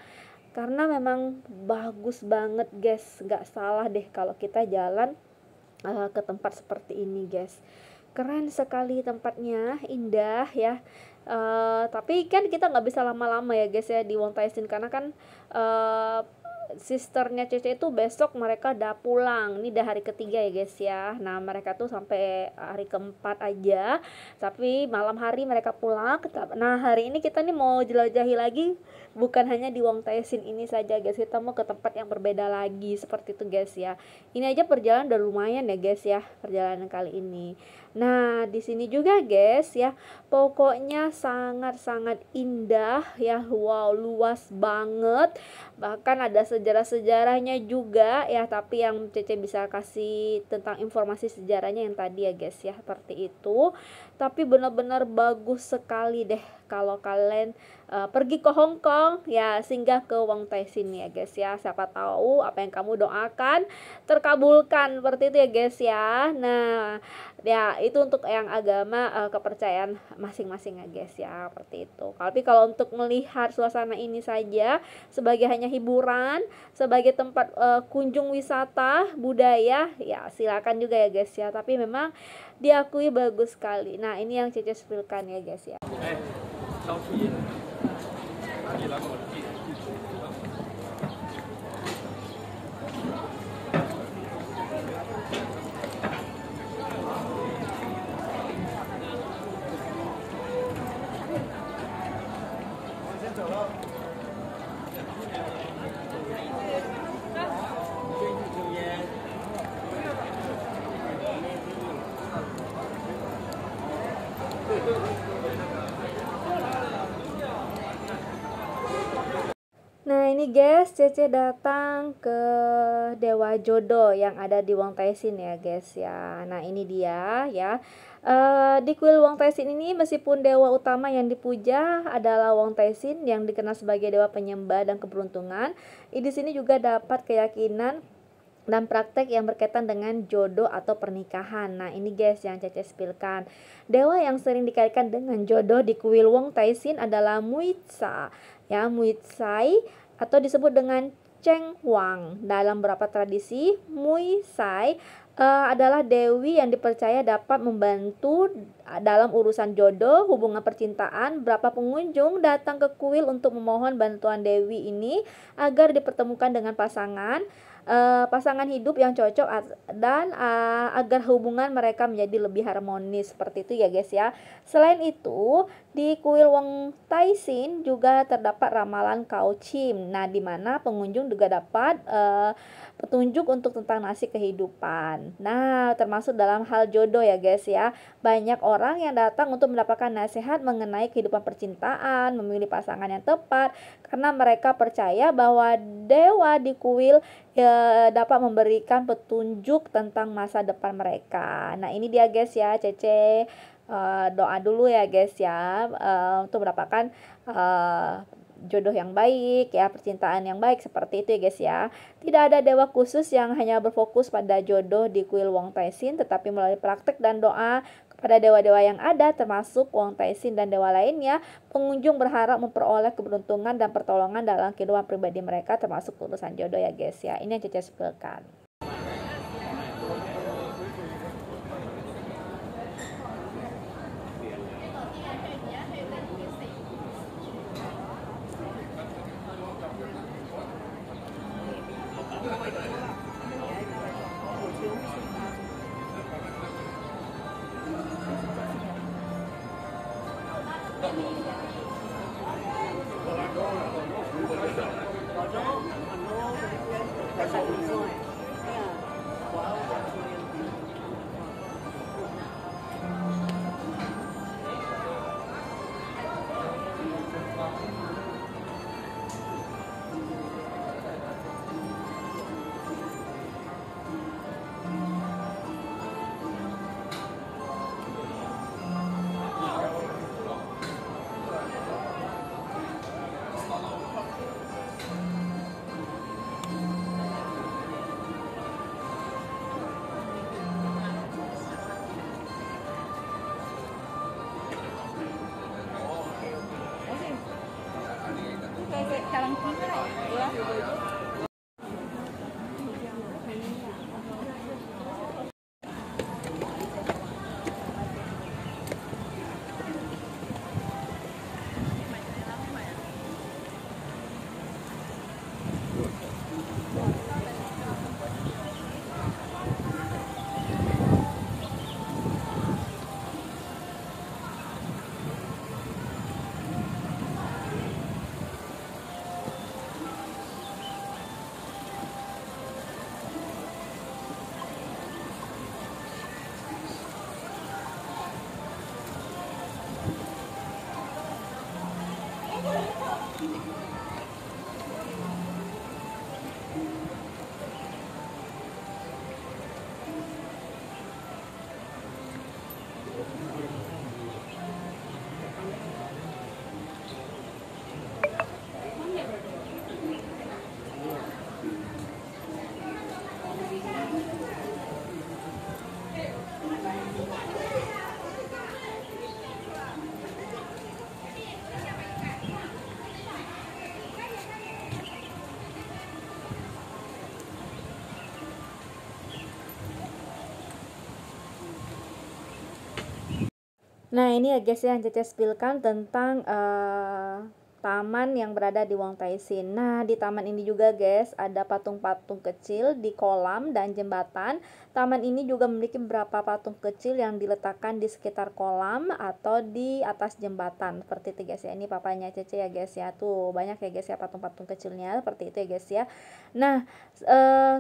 Karena memang bagus banget guys. Nggak salah deh kalau kita jalan ke tempat seperti ini guys. Keren sekali tempatnya, indah ya. Tapi kan kita nggak bisa lama-lama ya guys ya di Wong Tai Sin karena kan sisternya Cece itu besok mereka udah pulang. Ini udah hari ketiga ya guys ya. Nah, mereka tuh sampai hari keempat aja, tapi malam hari mereka pulang. Nah, hari ini kita nih mau jelajahi lagi, bukan hanya di Wong Tai Sin ini saja guys, kita mau ke tempat yang berbeda lagi seperti itu guys ya. Ini aja perjalanan udah lumayan ya guys ya, perjalanan kali ini. Nah, di sini juga guys ya, pokoknya sangat-sangat indah ya. Wow, luas banget. Bahkan ada sejarah-sejarahnya juga ya, tapi yang Cece bisa kasih tentang informasi sejarahnya yang tadi ya guys ya, seperti itu. Tapi benar-benar bagus sekali deh kalau kalian pergi ke Hong Kong ya, singgah ke Wong Tai Sin ya guys ya. Siapa tahu apa yang kamu doakan terkabulkan seperti itu ya guys ya. Nah, ya itu untuk yang agama kepercayaan masing-masing ya guys ya, seperti itu. Tapi kalau untuk melihat suasana ini saja sebagai hanya hiburan, sebagai tempat kunjung wisata budaya ya silakan juga ya guys ya. Tapi memang diakui bagus sekali. Nah, ini yang Cece sepilkan ya guys ya. Nah, ini ini guys, Cece datang ke Dewa Jodoh yang ada di Wong Tai Sin ya guys ya. Nah ini dia ya. Di kuil Wong Tai Sin ini meskipun dewa utama yang dipuja adalah Wong Tai Sin yang dikenal sebagai dewa penyembah dan keberuntungan, di sini juga dapat keyakinan dan praktek yang berkaitan dengan jodoh atau pernikahan. Nah ini guys yang Cece spilkan. Dewa yang sering dikaitkan dengan jodoh di kuil Wong Tai Sin adalah Muitsa ya, Muitsai atau disebut dengan Cheng Huang. Dalam beberapa tradisi, Muisai adalah dewi yang dipercaya dapat membantu dalam urusan jodoh, hubungan percintaan. Berapa pengunjung datang ke kuil untuk memohon bantuan dewi ini agar dipertemukan dengan pasangan hidup yang cocok dan agar hubungan mereka menjadi lebih harmonis, seperti itu ya guys ya. Selain itu, di kuil Wong Tai Sin juga terdapat ramalan Kau Chim. Nah, di mana pengunjung juga dapat petunjuk untuk tentang nasib kehidupan. Nah, termasuk dalam hal jodoh ya guys ya. Banyak orang yang datang untuk mendapatkan nasihat mengenai kehidupan percintaan, memilih pasangan yang tepat, karena mereka percaya bahwa dewa di kuil dapat memberikan petunjuk tentang masa depan mereka. Nah ini dia guys ya, Cece doa dulu ya guys ya, untuk mendapatkan jodoh yang baik ya, percintaan yang baik, seperti itu ya guys ya. Tidak ada dewa khusus yang hanya berfokus pada jodoh di kuil Wong Tai Sin, tetapi melalui praktek dan doa kepada dewa-dewa yang ada termasuk Wong Tai Sin dan dewa lainnya, pengunjung berharap memperoleh keberuntungan dan pertolongan dalam kehidupan pribadi mereka, termasuk urusan jodoh ya guys ya. Ini yang Cece sebutkan. Sekarang kita ya. Nah ini ya guys yang Cece spilkan tentang taman yang berada di Wong Tai Sin. Nah di taman ini juga guys ada patung-patung kecil di kolam dan jembatan. Taman ini juga memiliki beberapa patung kecil yang diletakkan di sekitar kolam atau di atas jembatan, seperti itu guys ya. Ini papanya Cece ya guys ya, tuh banyak ya guys ya patung-patung kecilnya, seperti itu ya guys ya. Nah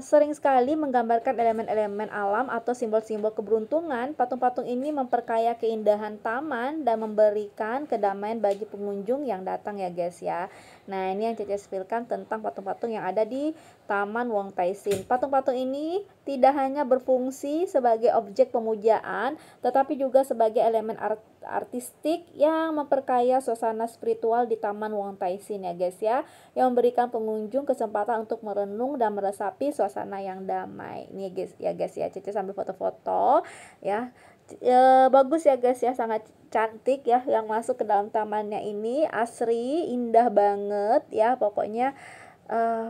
sering sekali menggambarkan elemen-elemen alam atau simbol-simbol keberuntungan. Patung-patung ini memperkaya keindahan taman dan memberikan kedamaian bagi pengunjung yang datang ya guys guys ya. Nah, ini yang Cece spill-kan tentang patung-patung yang ada di Taman Wong Tai Sin. Patung-patung ini tidak hanya berfungsi sebagai objek pemujaan, tetapi juga sebagai elemen artistik yang memperkaya suasana spiritual di Taman Wong Tai Sin ya guys ya, yang memberikan pengunjung kesempatan untuk merenung dan meresapi suasana yang damai. Nih guys ya, Cece sambil foto-foto ya. Bagus ya guys ya, sangat cantik ya yang masuk ke dalam tamannya ini, asri, indah banget ya, pokoknya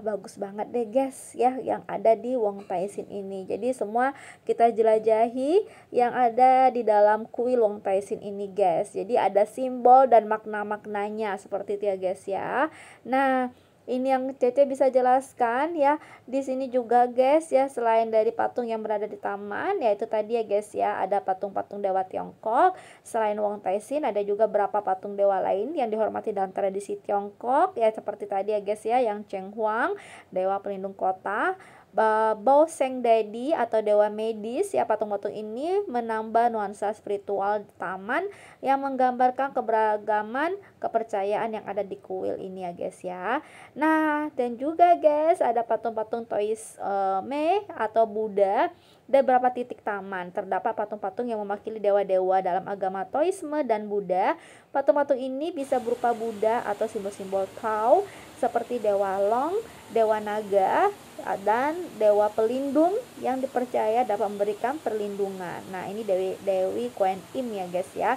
bagus banget deh guys ya yang ada di Wong Tai Sin ini. Jadi semua kita jelajahi yang ada di dalam kuil Wong Tai Sin ini guys. Jadi ada simbol dan makna-maknanya seperti itu ya guys ya. Nah, ini yang Cece bisa jelaskan ya. Di sini juga guys ya, selain dari patung yang berada di taman, yaitu tadi ya guys ya, ada patung-patung dewa Tiongkok. Selain Wong Tai Sin, ada juga beberapa patung dewa lain yang dihormati dalam tradisi Tiongkok ya, seperti tadi ya guys ya, yang Cheng Huang, dewa pelindung kota. Bao Seng Daddy atau dewa medis ya, patung-patung ini menambah nuansa spiritual di taman yang menggambarkan keberagaman kepercayaan yang ada di kuil ini ya guys ya. Nah, dan juga guys ada patung-patung Tois Me atau Buddha. Di beberapa titik taman terdapat patung-patung yang mewakili dewa-dewa dalam agama Taoisme dan Buddha. Patung-patung ini bisa berupa Buddha atau simbol-simbol Tao seperti dewa Long, dewa naga, dan dewa pelindung yang dipercaya dapat memberikan perlindungan. Nah, ini Dewi Kuan Im ya guys ya,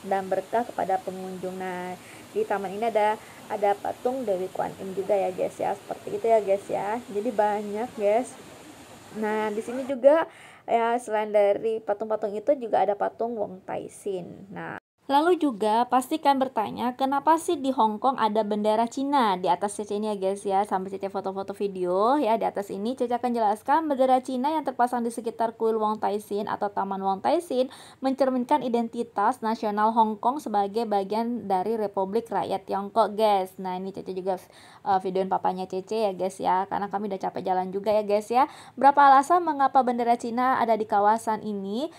dan berkah kepada pengunjung. Nah, di taman ini ada patung Dewi Kuan Im juga ya guys ya, seperti itu ya guys ya. Jadi banyak guys. Nah, di sini juga ya, selain dari patung-patung itu juga ada patung Wong Tai Sin. Nah, lalu juga pastikan bertanya, kenapa sih di Hong Kong ada bendera Cina di atas Cece ini ya guys ya. Sampai Cece foto-foto video ya. Di atas ini Cece akan jelaskan bendera Cina yang terpasang di sekitar kuil Wong Tai Sin atau Taman Wong Tai Sin mencerminkan identitas nasional Hong Kong sebagai bagian dari Republik Rakyat Tiongkok guys. Nah, ini Cece juga videoin papanya Cece ya guys ya, karena kami udah capek jalan juga ya guys ya. Berapa alasan mengapa bendera Cina ada di kawasan ini?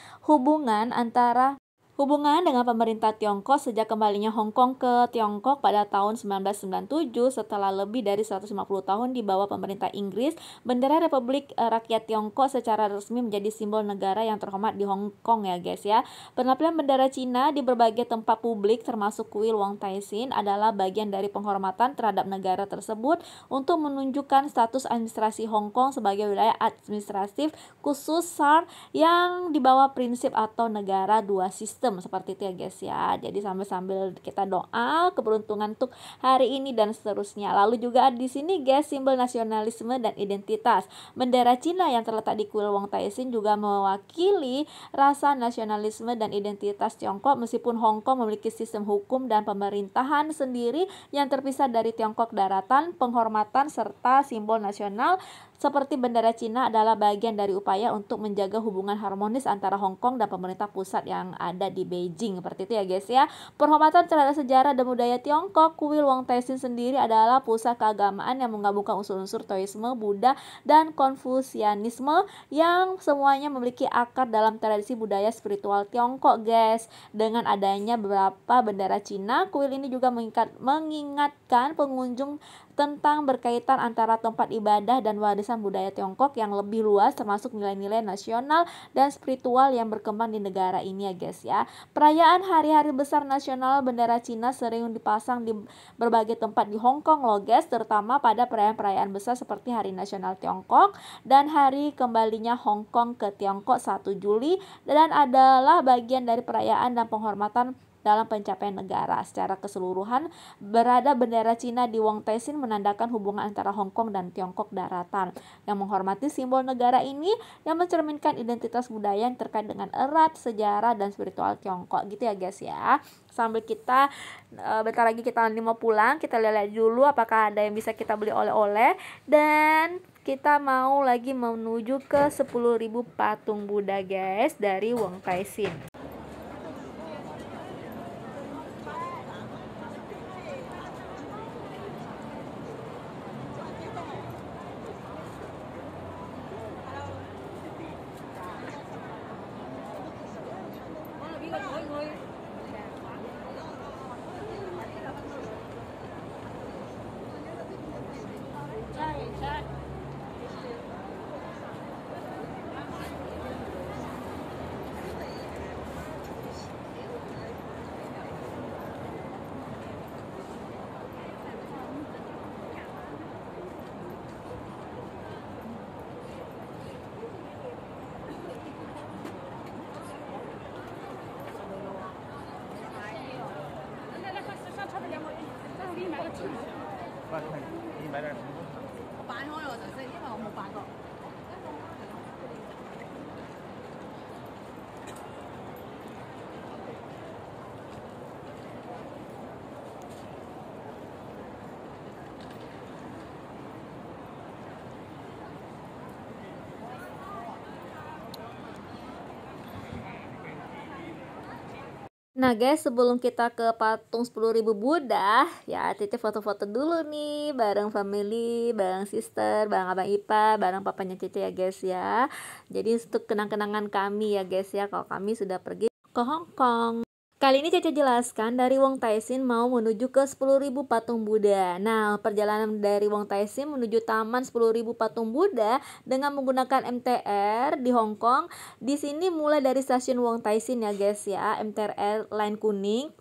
Hubungan dengan pemerintah Tiongkok sejak kembalinya Hong Kong ke Tiongkok pada tahun 1997 setelah lebih dari 150 tahun di bawah pemerintah Inggris, bendera Republik Rakyat Tiongkok secara resmi menjadi simbol negara yang terhormat di Hong Kong ya guys ya. Penampilan bendera Cina di berbagai tempat publik termasuk kuil Wong Tai Sin adalah bagian dari penghormatan terhadap negara tersebut untuk menunjukkan status administrasi Hong Kong sebagai wilayah administratif khusus SAR yang dibawa prinsip atau negara dua sistem. Seperti itu ya guys ya. Jadi sambil kita doa keberuntungan untuk hari ini dan seterusnya. Lalu juga ada di sini guys simbol nasionalisme dan identitas. Bendera Cina yang terletak di kuil Wong Tai Sin juga mewakili rasa nasionalisme dan identitas Tiongkok, meskipun Hong Kong memiliki sistem hukum dan pemerintahan sendiri yang terpisah dari Tiongkok daratan. Penghormatan serta simbol nasional seperti bendera Cina adalah bagian dari upaya untuk menjaga hubungan harmonis antara Hong Kong dan pemerintah pusat yang ada di Beijing. Seperti itu ya guys ya. Penghormatan terhadap sejarah dan budaya Tiongkok, kuil Wong Tai Sin sendiri adalah pusat keagamaan yang menggabungkan unsur-unsur Taoisme, Buddha, dan Konfusianisme yang semuanya memiliki akar dalam tradisi budaya spiritual Tiongkok guys. Dengan adanya beberapa bendera Cina, kuil ini juga mengingatkan pengunjung tentang berkaitan antara tempat ibadah dan warisan budaya Tiongkok yang lebih luas, termasuk nilai-nilai nasional dan spiritual yang berkembang di negara ini ya guys ya. Perayaan hari-hari besar nasional bendera Cina sering dipasang di berbagai tempat di Hong Kong loh guys, terutama pada perayaan-perayaan besar seperti Hari Nasional Tiongkok dan Hari Kembalinya Hong Kong ke Tiongkok 1 Juli, dan adalah bagian dari perayaan dan penghormatan dalam pencapaian negara. Secara keseluruhan, berada bendera Cina di Wong Tai Sin menandakan hubungan antara Hong Kong dan Tiongkok daratan yang menghormati simbol negara ini yang mencerminkan identitas budaya yang terkait dengan erat sejarah dan spiritual Tiongkok gitu ya guys ya. Sambil kita bentar lagi kita mau pulang, kita lihat dulu apakah ada yang bisa kita beli oleh-oleh, dan kita mau lagi menuju ke 10.000 patung Buddha guys dari Wong Tai Sin. 你买点什么？我擺開我就識，因為我冇擺過。Nah guys, sebelum kita ke patung 10.000 Buddha, ya Titi foto-foto dulu nih bareng family, bareng sister, bareng abang Ipa, bareng papanya Titi ya guys ya. Jadi untuk kenang-kenangan kami ya guys ya, kalau kami sudah pergi ke Hong Kong. Kali ini Cece jelaskan dari Wong Tai Sin mau menuju ke 10.000 patung Buddha. Nah, perjalanan dari Wong Tai Sin menuju Taman 10.000 patung Buddha dengan menggunakan MTR di Hong Kong. Di sini mulai dari stasiun Wong Tai Sin ya guys ya, MTR line kuning.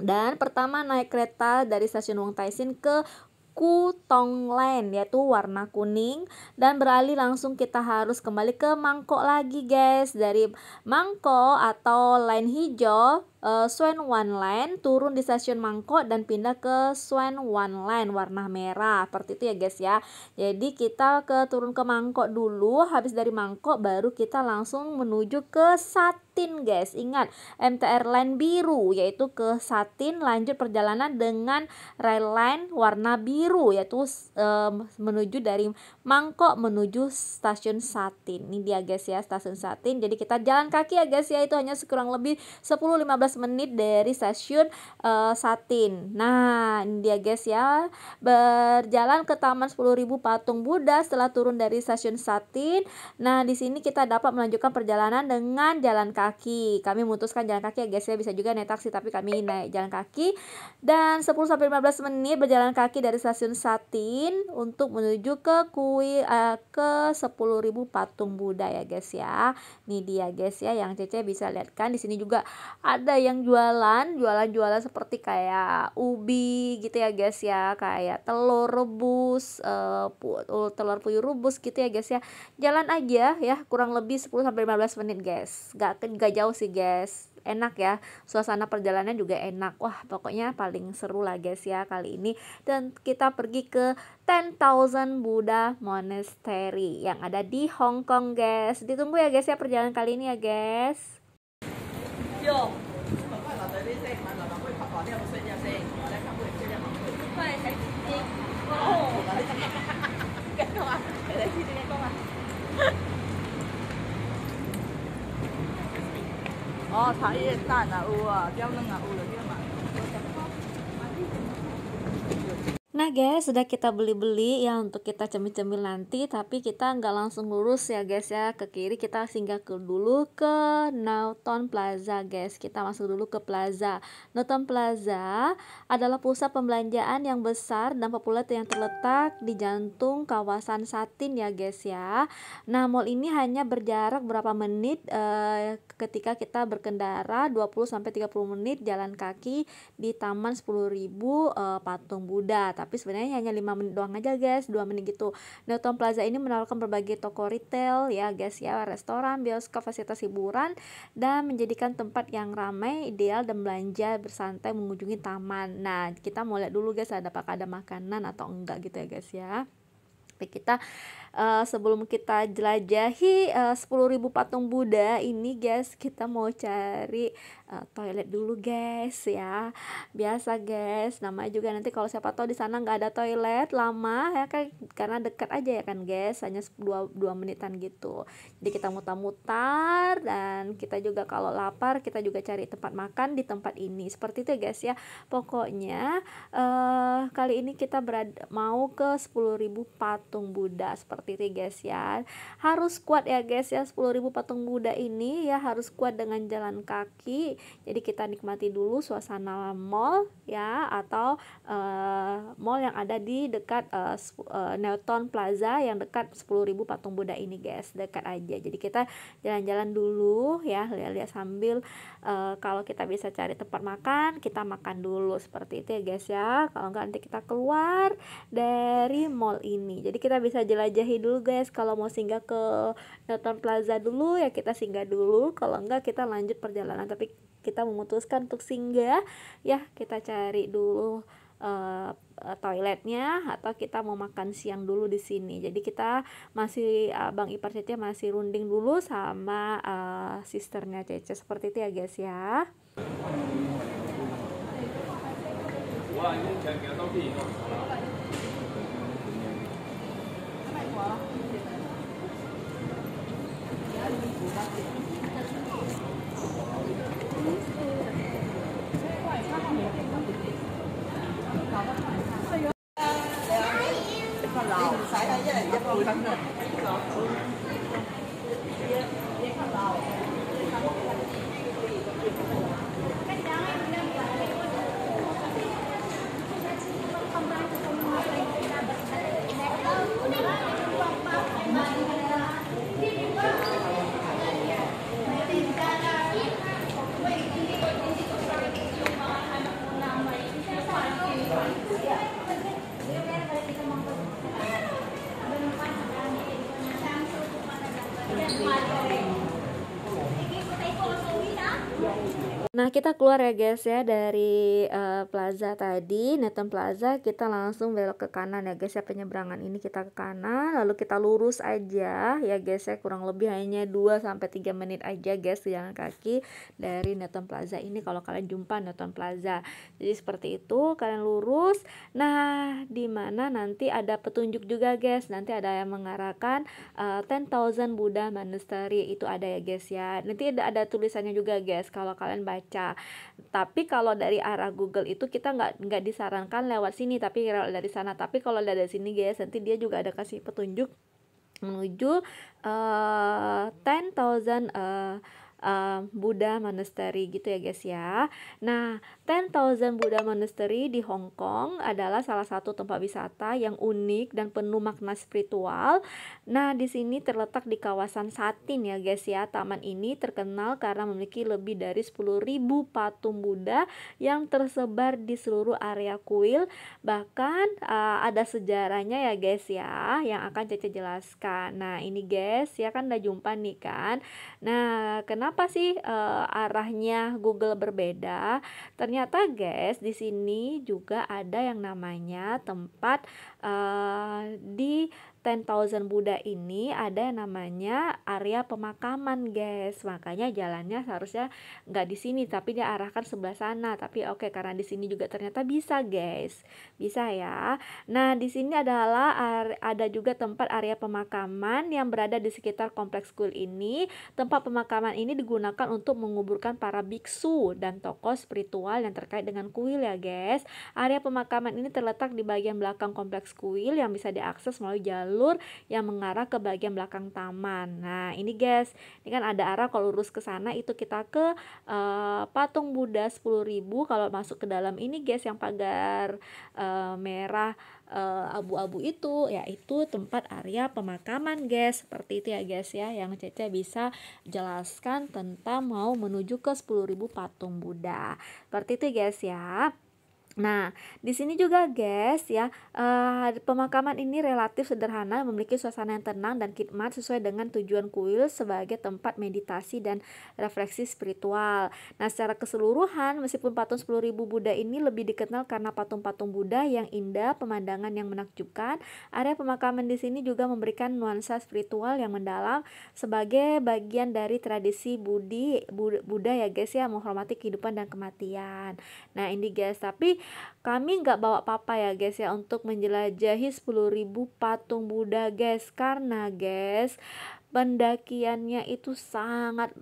Dan pertama naik kereta dari stasiun Wong Tai Sin ke Kutong Line yaitu warna kuning, dan beralih langsung kita harus kembali ke mangkok lagi guys. Dari mangkok atau line hijau Swan One Line turun di stasiun Mangkok dan pindah ke Swan One Line warna merah, seperti itu ya guys ya. Jadi kita turun ke Mangkok dulu, habis dari Mangkok baru kita langsung menuju ke Satin guys. Ingat MTR line biru yaitu ke Satin, lanjut perjalanan dengan rail line warna biru yaitu menuju dari Mangkok menuju stasiun Satin. Ini dia guys ya, stasiun Satin. Jadi kita jalan kaki ya guys ya, itu hanya kurang lebih 10-15 menit dari stasiun Satin. Nah, ini dia guys ya, berjalan ke Taman 10.000 patung Buddha setelah turun dari stasiun Satin. Nah, di sini kita dapat melanjutkan perjalanan dengan jalan kaki. Kami memutuskan jalan kaki ya guys ya, bisa juga naik taksi tapi kami naik jalan kaki. Dan 10-15 menit berjalan kaki dari stasiun Satin untuk menuju ke 10.000 patung Buddha ya guys ya. Ini dia guys ya yang Cece bisa lihat kan, di sini juga ada yang jualan seperti kayak ubi gitu ya guys ya, kayak telur rebus, telur puyuh rebus gitu ya guys ya. Jalan aja ya, kurang lebih 10-15 menit guys, gak jauh sih guys. Enak ya, suasana perjalanan juga enak. Wah pokoknya paling seru lah guys ya kali ini. Dan kita pergi ke 10,000 Buddha Monastery yang ada di Hong Kong guys. Ditunggu ya guys ya perjalanan kali ini ya guys. Yo. Oh, 茶叶蛋啊，有啊，椒嫩啊，有了，你买。 Nah guys, sudah kita beli-beli ya untuk kita cemil-cemil nanti, tapi kita nggak langsung lurus ya guys ya ke kiri, kita singgah dulu ke Newton Plaza guys. Kita masuk dulu ke Plaza. Newton Plaza adalah pusat pembelanjaan yang besar dan populer yang terletak di jantung kawasan Satin ya guys ya. Nah, mall ini hanya berjarak berapa menit ketika kita berkendara, 20-30 menit jalan kaki di Taman 10.000 patung Buddha. Tapi sebenarnya hanya 5 menit doang aja guys, 2 menit gitu. Newton Plaza ini menawarkan berbagai toko retail ya guys ya, restoran, bioskop, fasilitas hiburan, dan menjadikan tempat yang ramai, ideal dan belanja bersantai mengunjungi taman. Nah, kita mau lihat dulu guys apakah ada makanan atau enggak gitu ya guys ya. Tapi kita sebelum kita jelajahi 10.000 patung Buddha ini guys, kita mau cari toilet dulu guys ya. Biasa guys, namanya juga nanti kalau siapa tahu di sana nggak ada toilet lama ya kan, karena dekat aja ya kan guys, hanya 2 menitan gitu. Jadi kita mutar-mutar, dan kita juga kalau lapar kita juga cari tempat makan di tempat ini, seperti itu ya guys ya. Pokoknya kali ini kita mau ke 10.000 patung Buddha seperti itu guys ya. Harus kuat ya guys ya, 10.000 patung Buddha ini ya harus kuat dengan jalan kaki. Jadi kita nikmati dulu suasana mall ya, atau mall yang ada di dekat Newton Plaza yang dekat 10.000 patung Buddha ini guys, dekat aja. Jadi kita jalan-jalan dulu ya, lihat-lihat sambil kalau kita bisa cari tempat makan, kita makan dulu seperti itu ya guys ya. Kalau enggak nanti kita keluar dari mall ini. Jadi kita bisa jelajahi dulu guys, kalau mau singgah ke Newton Plaza dulu ya kita singgah dulu, kalau enggak kita lanjut perjalanan. Tapi kita memutuskan untuk singgah ya, kita cari dulu toiletnya atau kita mau makan siang dulu di sini. Jadi kita masih Bang ipar Cece masih runding dulu sama sisternya Cece, seperti itu ya guys ya. Nah, kita keluar ya guys ya dari plaza tadi, Nathan Plaza. Kita langsung belok ke kanan ya guys ya, penyeberangan ini kita ke kanan, lalu kita lurus aja ya guys ya, kurang lebih hanya 2-3 menit aja guys jalan kaki dari Nathan Plaza ini kalau kalian jumpa Nathan Plaza. Jadi seperti itu, kalian lurus. Nah, di mana nanti ada petunjuk juga guys, nanti ada yang mengarahkan 10,000 Buddha Monastery, itu ada ya guys ya. Nanti ada tulisannya juga guys kalau kalian baca. Tapi kalau dari arah Google itu kita nggak disarankan lewat sini, tapi kalau dari sana. Tapi kalau dari sini guys, nanti dia juga ada kasih petunjuk menuju 10,000 Buddha Monastery gitu ya guys ya. Nah, 10,000 Buddha Monastery di Hong Kong adalah salah satu tempat wisata yang unik dan penuh makna spiritual. Nah, di sini terletak di kawasan Satin ya guys ya. Taman ini terkenal karena memiliki lebih dari 10.000 patung Buddha yang tersebar di seluruh area kuil. Bahkan ada sejarahnya ya guys ya, yang akan Cece jelaskan. Nah, ini guys ya, kan udah jumpa nih kan. Nah, kenapa sih arahnya Google berbeda? Ternyata guys, di sini juga ada yang namanya tempat di 10,000 Buddha ini ada yang namanya area pemakaman guys. Makanya jalannya seharusnya nggak di sini, tapi dia arahkan sebelah sana. Tapi oke, karena di sini juga ternyata bisa guys, bisa ya. Nah, di sini adalah ada juga tempat area pemakaman yang berada di sekitar kompleks kuil ini. Tempat pemakaman ini digunakan untuk menguburkan para biksu dan tokoh spiritual yang terkait dengan kuil ya guys. Area pemakaman ini terletak di bagian belakang kompleks kuil yang bisa diakses melalui jalur yang mengarah ke bagian belakang taman. Nah, ini guys, ini kan ada arah kalau lurus ke sana itu kita ke patung Buddha 10.000. Kalau masuk ke dalam ini guys, yang pagar merah abu-abu itu, yaitu tempat area pemakaman guys. Seperti itu ya guys ya, yang Cece bisa jelaskan tentang mau menuju ke 10.000 patung Buddha. Seperti itu guys ya. Nah, di sini juga guys ya, pemakaman ini relatif sederhana, memiliki suasana yang tenang dan khidmat sesuai dengan tujuan kuil sebagai tempat meditasi dan refleksi spiritual. Nah, secara keseluruhan, meskipun patung 10.000 Buddha ini lebih dikenal karena patung-patung Buddha yang indah, pemandangan yang menakjubkan, area pemakaman di sini juga memberikan nuansa spiritual yang mendalam sebagai bagian dari tradisi Buddha ya guys ya, menghormati kehidupan dan kematian. Nah, ini guys, tapi kami nggak bawa papa ya guys ya untuk menjelajahi 10.000 patung Buddha guys, karena guys pendakiannya itu sangat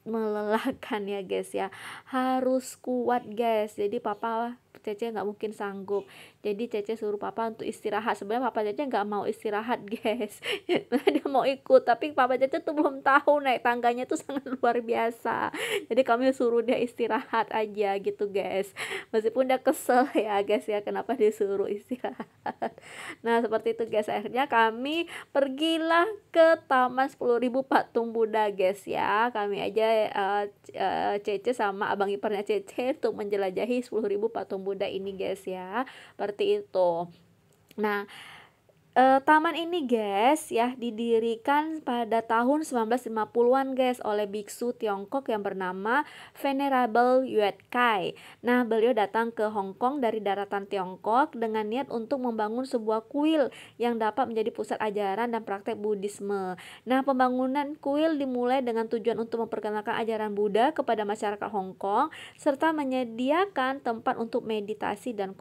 melelahkan ya guys ya, harus kuat guys. Jadi papa Cece nggak mungkin sanggup, jadi Cece suruh papa untuk istirahat. Sebenarnya papa Cece nggak mau istirahat guys, dia mau ikut, tapi papa Cece tuh belum tahu naik tangganya tuh sangat luar biasa, jadi kami suruh dia istirahat aja gitu guys, meskipun dia kesel ya guys ya kenapa disuruh istirahat. Nah, seperti itu guys, akhirnya kami pergilah ke Taman 10.000 patung Buddha guys ya. Kami aja Cece sama abang iparnya Cece untuk menjelajahi 10.000 patung Buddha ini guys ya, seperti itu. Nah, Taman ini guys ya didirikan pada tahun 1950-an guys oleh biksu Tiongkok yang bernama Venerable Yue Kai. Nah, beliau datang ke Hong Kong dari daratan Tiongkok dengan niat untuk membangun sebuah kuil yang dapat menjadi pusat ajaran dan praktek Buddhisme. Nah, pembangunan kuil dimulai dengan tujuan untuk memperkenalkan ajaran Buddha kepada masyarakat Hong Kong serta menyediakan tempat untuk meditasi dan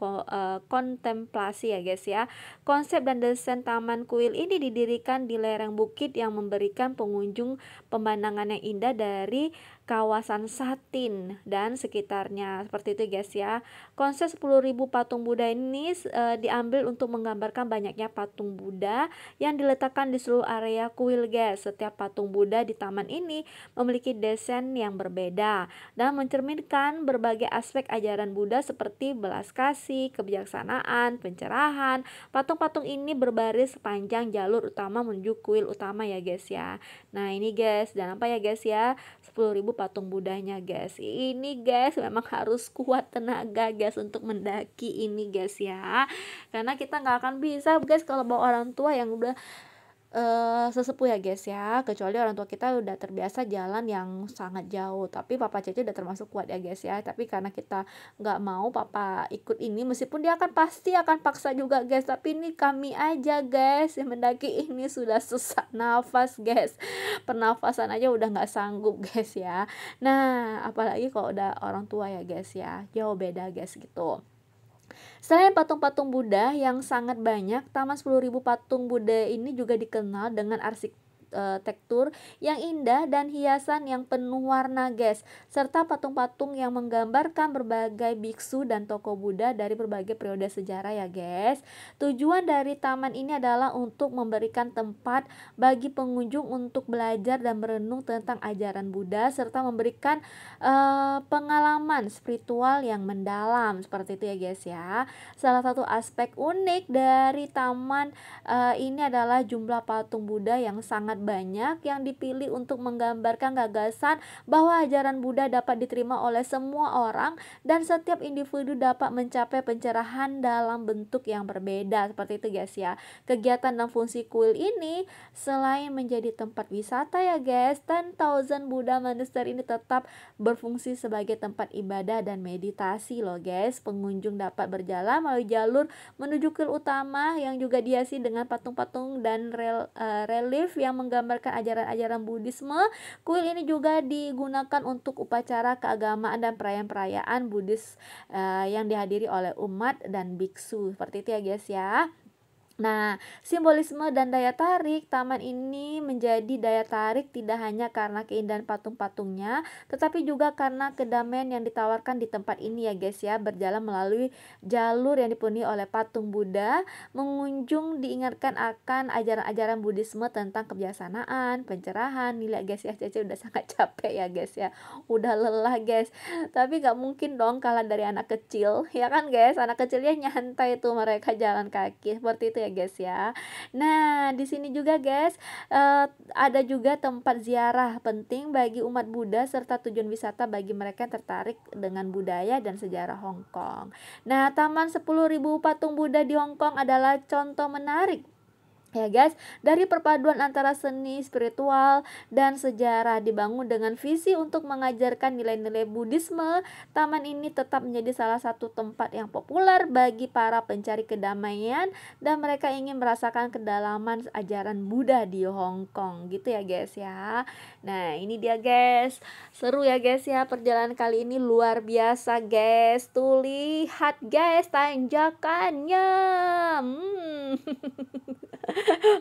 kontemplasi ya guys ya. Konsep dan desain taman kuil ini didirikan di lereng bukit yang memberikan pengunjung pemandangan yang indah dari kawasan Satin dan sekitarnya. Seperti itu guys ya. Konsep 10.000 patung Buddha ini diambil untuk menggambarkan banyaknya patung Buddha yang diletakkan di seluruh area kuil guys. Setiap patung Buddha di taman ini memiliki desain yang berbeda dan mencerminkan berbagai aspek ajaran Buddha seperti belas kasih, kebijaksanaan, pencerahan. Patung-patung ini berbaris sepanjang jalur utama menuju kuil utama ya guys ya. Nah ini guys, jangan lupa ya guys ya, 10.000 patung Budanya guys. Ini guys memang harus kuat tenaga guys untuk mendaki ini guys ya. Karena kita nggak akan bisa guys kalau bawa orang tua yang udah sesepuh ya guys ya, kecuali orang tua kita udah terbiasa jalan yang sangat jauh. Tapi papa Cece udah termasuk kuat ya guys ya, tapi karena kita nggak mau papa ikut ini, meskipun dia akan pasti akan paksa juga guys, tapi ini kami aja guys yang mendaki ini sudah sesak nafas guys, pernafasan aja udah nggak sanggup guys ya. Nah apalagi kalau udah orang tua ya guys ya, jauh beda guys gitu. Selain patung-patung Buddha yang sangat banyak, Taman 10.000 patung Buddha ini juga dikenal dengan arsitektur yang indah dan hiasan yang penuh warna guys, serta patung-patung yang menggambarkan berbagai biksu dan tokoh Buddha dari berbagai periode sejarah ya guys. Tujuan dari taman ini adalah untuk memberikan tempat bagi pengunjung untuk belajar dan merenung tentang ajaran Buddha serta memberikan pengalaman spiritual yang mendalam, seperti itu ya guys ya. Salah satu aspek unik dari taman ini adalah jumlah patung Buddha yang sangat banyak yang dipilih untuk menggambarkan gagasan bahwa ajaran Buddha dapat diterima oleh semua orang dan setiap individu dapat mencapai pencerahan dalam bentuk yang berbeda, seperti itu guys ya. Kegiatan dan fungsi kuil ini selain menjadi tempat wisata ya guys, 10,000 Buddha Monastery ini tetap berfungsi sebagai tempat ibadah dan meditasi loh guys. Pengunjung dapat berjalan melalui jalur menuju kuil utama yang juga dihiasi dengan patung-patung dan relief yang menggambarkan ajaran-ajaran Buddhisme. Kuil ini juga digunakan untuk upacara keagamaan dan perayaan-perayaan Buddhis yang dihadiri oleh umat dan biksu. Seperti itu ya guys ya. Nah, simbolisme dan daya tarik taman ini menjadi daya tarik tidak hanya karena keindahan patung-patungnya, tetapi juga karena kedamaian yang ditawarkan di tempat ini ya guys ya. Berjalan melalui jalur yang dipenuhi oleh patung Buddha, mengunjung diingatkan akan ajaran-ajaran Buddhisme tentang kebijaksanaan, pencerahan. Nih lihat guys ya, Cece udah sangat capek ya guys ya, udah lelah guys. Tapi gak mungkin dong kalah dari anak kecil, ya kan guys? Anak kecilnya nyantai tuh mereka jalan kaki, seperti itu ya guys ya. Nah di sini juga guys ada juga tempat ziarah penting bagi umat Buddha serta tujuan wisata bagi mereka yang tertarik dengan budaya dan sejarah Hong Kong. Nah Taman 10.000 patung Buddha di Hong Kong adalah contoh menarik ya guys, dari perpaduan antara seni, spiritual, dan sejarah dibangun dengan visi untuk mengajarkan nilai-nilai Buddhisme. Taman ini tetap menjadi salah satu tempat yang populer bagi para pencari kedamaian dan mereka ingin merasakan kedalaman ajaran Buddha di Hong Kong gitu ya guys ya. Nah ini dia guys, seru ya guys ya, perjalanan kali ini luar biasa guys. Tuh lihat guys tanjakannya.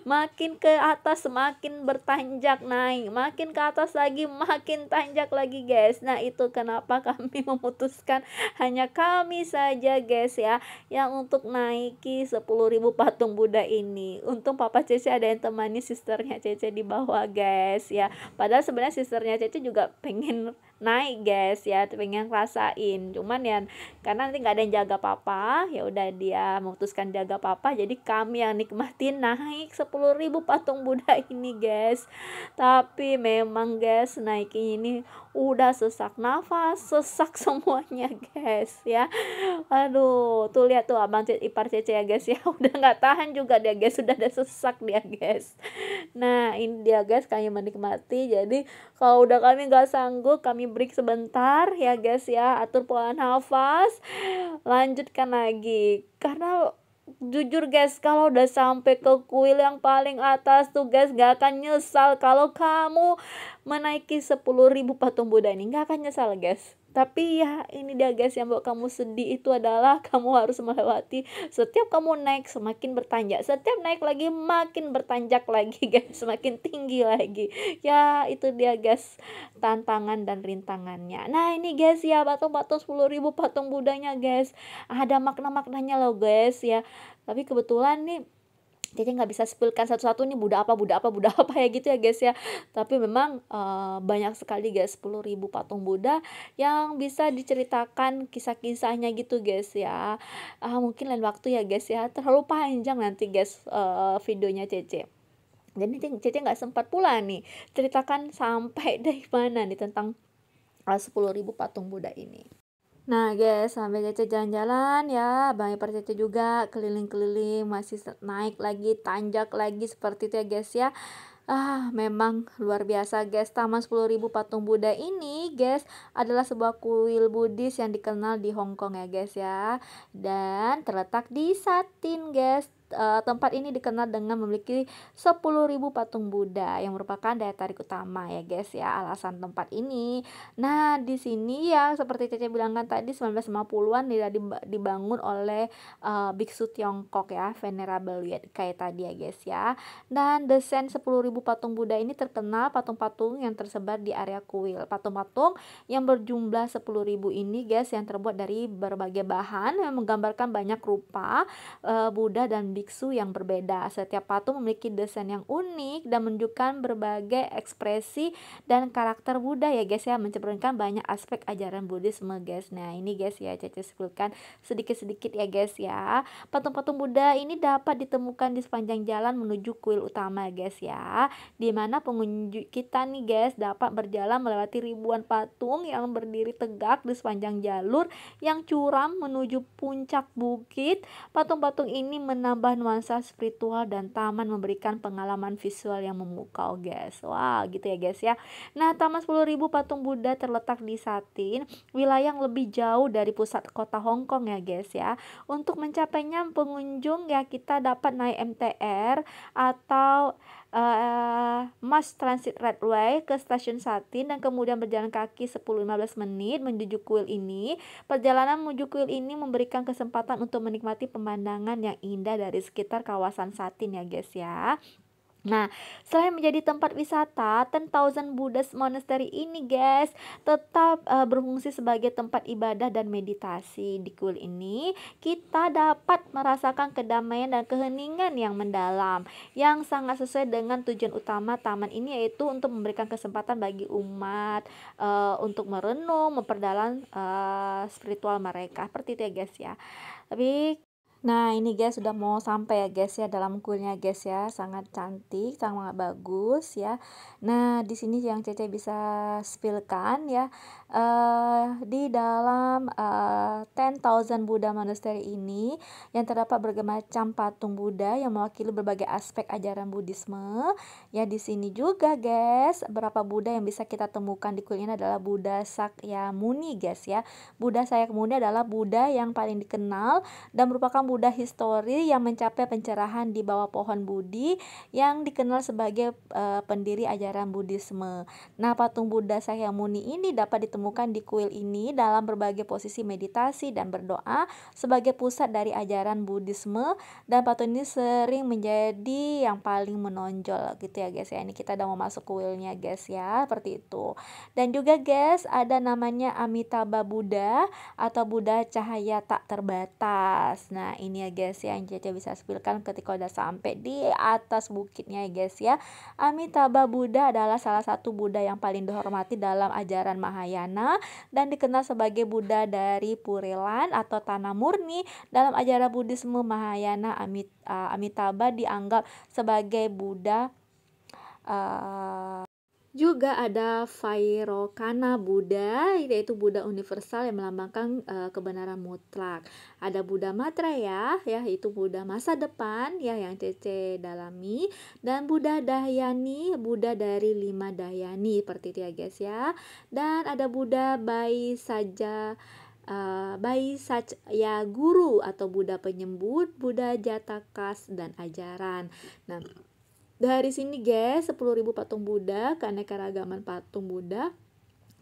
Makin ke atas semakin bertanjak naik, makin ke atas lagi makin tanjak lagi guys. Nah itu kenapa kami memutuskan hanya kami saja guys ya yang untuk naiki 10.000 patung Buddha ini. Untung papa Cece ada yang temani sisternya Cece di bawah guys ya. Padahal sebenarnya sisternya Cece juga pengen naik guys ya, pengen rasain. Cuman ya karena nanti nggak ada yang jaga papa, ya udah dia memutuskan jaga papa. Jadi kami yang nikmatin naik 10.000 patung Buddha ini guys. Tapi memang guys naikin ini udah sesak nafas, sesak semuanya guys ya. Aduh, tuh lihat tuh abang ipar Cece ya guys ya, udah nggak tahan juga dia guys, sudah ada sesak dia guys. Nah ini dia guys, kami menikmati. Jadi kalau udah kami nggak sanggup, kami break sebentar ya guys ya, atur pola nafas, lanjutkan lagi. Karena jujur guys, kalau udah sampai ke kuil yang paling atas tuh guys, gak akan nyesal kalau kamu menaiki 10.000 patung Buddha ini, gak akan nyesal guys. Tapi ya ini dia guys, yang buat kamu sedih itu adalah kamu harus melewati setiap kamu naik semakin bertanjak, setiap naik lagi makin bertanjak lagi guys, semakin tinggi lagi. Ya itu dia guys tantangan dan rintangannya. Nah ini guys ya, patung-patung 10.000 patung Budanya guys, ada makna-maknanya loh guys ya. Tapi kebetulan nih Cece nggak bisa spillkan satu-satu nih Buddha apa ya gitu ya guys ya. Tapi memang banyak sekali guys 10.000 patung Buddha yang bisa diceritakan kisah-kisahnya gitu guys ya. Mungkin lain waktu ya guys ya, terlalu panjang nanti guys videonya Cece. Jadi Cece nggak sempat pula nih ceritakan sampai dari mana nih tentang 10.000 patung Buddha ini. Nah guys, sampai Cece jalan-jalan ya, Bang Ipar Cece juga keliling-keliling, masih naik lagi, tanjak lagi seperti itu ya guys ya. Memang luar biasa guys. Taman 10.000 patung Buddha ini guys adalah sebuah kuil Buddhis yang dikenal di Hong Kong ya guys ya. Dan terletak di Satin guys. Tempat ini dikenal dengan memiliki 10.000 patung Buddha yang merupakan daya tarik utama ya guys ya, alasan tempat ini. Nah di sini ya seperti Cece bilang kan tadi 1950-an dibangun oleh biksu Tiongkok ya, Venerable Yet kayak tadi ya guys ya. Dan desain 10.000 patung Buddha ini terkenal patung-patung yang tersebar di area kuil. Patung-patung yang berjumlah 10.000 ini guys yang terbuat dari berbagai bahan yang menggambarkan banyak rupa Buddha dan biksu yang berbeda. Setiap patung memiliki desain yang unik dan menunjukkan berbagai ekspresi dan karakter Buddha ya guys ya, mencerminkan banyak aspek ajaran Buddhisme guys. Nah ini guys ya, Cece sebutkan sedikit-sedikit ya guys ya. Patung-patung Buddha ini dapat ditemukan di sepanjang jalan menuju kuil utama guys ya, dimana pengunjung kita nih guys dapat berjalan melewati ribuan patung yang berdiri tegak di sepanjang jalur yang curam menuju puncak bukit. Patung-patung ini menambah nuansa spiritual dan taman memberikan pengalaman visual yang memukau guys. Wah gitu ya guys ya. Nah Taman 10.000 patung Buddha terletak di Satin, wilayah yang lebih jauh dari pusat kota Hong Kong ya guys ya. Untuk mencapainya pengunjung ya kita dapat naik MTR atau Mass Transit Railway ke stasiun Satin dan kemudian berjalan kaki 10-15 menit menuju kuil ini. Perjalanan menuju kuil ini memberikan kesempatan untuk menikmati pemandangan yang indah dari sekitar kawasan Satin ya guys ya. Nah, selain menjadi tempat wisata, 10,000 Buddhist Monastery ini guys tetap berfungsi sebagai tempat ibadah dan meditasi. Di kuil ini kita dapat merasakan kedamaian dan keheningan yang mendalam, yang sangat sesuai dengan tujuan utama taman ini, yaitu untuk memberikan kesempatan bagi umat untuk merenung, memperdalam spiritual mereka. Seperti itu ya guys ya. Tapi nah ini guys sudah mau sampai ya guys ya dalam kuilnya guys ya, sangat cantik, sangat bagus ya. Nah di sini yang Cece bisa spillkan ya, di dalam 10,000 Buddha Monastery ini yang terdapat berbagai macam patung Buddha yang mewakili berbagai aspek ajaran Buddhisme. Ya di sini juga guys beberapa Buddha yang bisa kita temukan di kuil ini adalah Buddha Sakyamuni guys ya. Buddha Sakyamuni adalah Buddha yang paling dikenal dan merupakan Buddha histori yang mencapai pencerahan di bawah pohon Bodhi yang dikenal sebagai pendiri ajaran Buddhisme. Nah, patung Buddha Sakyamuni ini dapat ditemukan di kuil ini dalam berbagai posisi meditasi dan berdoa sebagai pusat dari ajaran Buddhisme, dan patung ini sering menjadi yang paling menonjol gitu ya guys ya. Ini kita udah mau masuk kuilnya guys ya, seperti itu. Dan juga guys ada namanya Amitabha Buddha atau Buddha cahaya tak terbatas. Nah ini ya guys ya, yang Cece bisa spilkan ketika udah sampai di atas bukitnya ya guys ya. Amitabha Buddha adalah salah satu Buddha yang paling dihormati dalam ajaran Mahayana dan dikenal sebagai Buddha dari Pure Land atau tanah murni. Dalam ajaran Buddhisme Mahayana, Amitabha dianggap sebagai Buddha. Juga ada Vairocana Buddha, yaitu Buddha universal yang melambangkan kebenaran mutlak. Ada Buddha Maitreya, yaitu Buddha masa depan ya yang Cece dalami, dan Buddha Dhyani, Buddha dari 5 Dhyani seperti itu ya guys ya. Dan ada Buddha Baisajya Guru atau Buddha penyembut, Buddha Jatakas dan ajaran. Nah, dari sini guys, 10.000 patung Buddha, keanekaragaman patung Buddha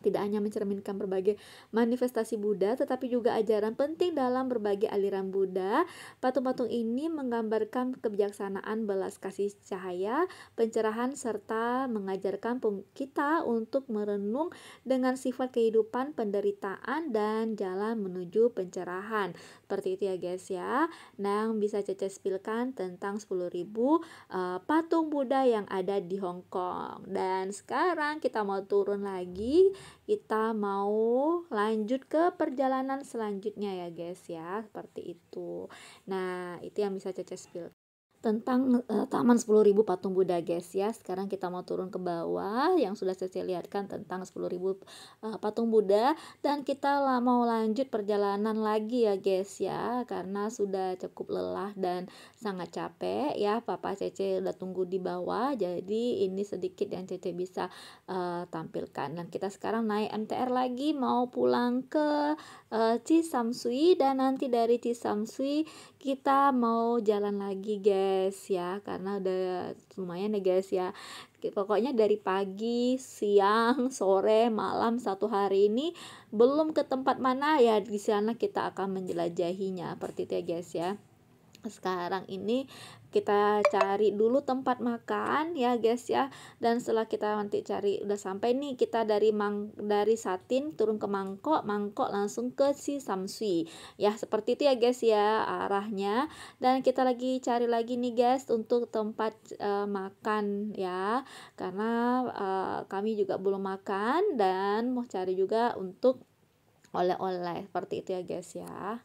tidak hanya mencerminkan berbagai manifestasi Buddha, tetapi juga ajaran penting dalam berbagai aliran Buddha. Patung-patung ini menggambarkan kebijaksanaan, belas kasih cahaya, pencerahan, serta mengajarkan kita untuk merenung dengan sifat kehidupan, penderitaan, dan jalan menuju pencerahan. Seperti itu ya guys ya. Nah, bisa Cece spilkan tentang 10.000 patung Buddha yang ada di Hong Kong. Dan sekarang kita mau turun lagi, kita mau lanjut ke perjalanan selanjutnya ya guys ya, seperti itu. Nah, itu yang bisa Cece spill tentang taman 10.000 patung Buddha guys ya. Sekarang kita mau turun ke bawah yang sudah saya lihatkan tentang 10.000 patung Buddha, dan kita mau lanjut perjalanan lagi ya guys ya, karena sudah cukup lelah dan sangat capek ya. Papa Cece udah tunggu di bawah, jadi ini sedikit yang Cece bisa tampilkan. Dan kita sekarang naik MTR lagi mau pulang ke Cisamsui, dan nanti dari Cisamsui kita mau jalan lagi guys ya, karena udah lumayan ya guys ya. Pokoknya dari pagi, siang, sore, malam, 1 hari ini belum ke tempat mana ya, di sana kita akan menjelajahinya seperti itu ya guys ya. Sekarang ini kita cari dulu tempat makan ya guys ya, dan setelah kita nanti cari udah sampai nih, kita dari Satin turun ke Mangkok langsung ke Cisamsui ya, seperti itu ya guys ya arahnya. Dan kita lagi cari lagi nih guys untuk tempat makan ya, karena kami juga belum makan dan mau cari juga untuk oleh-oleh seperti itu ya guys ya.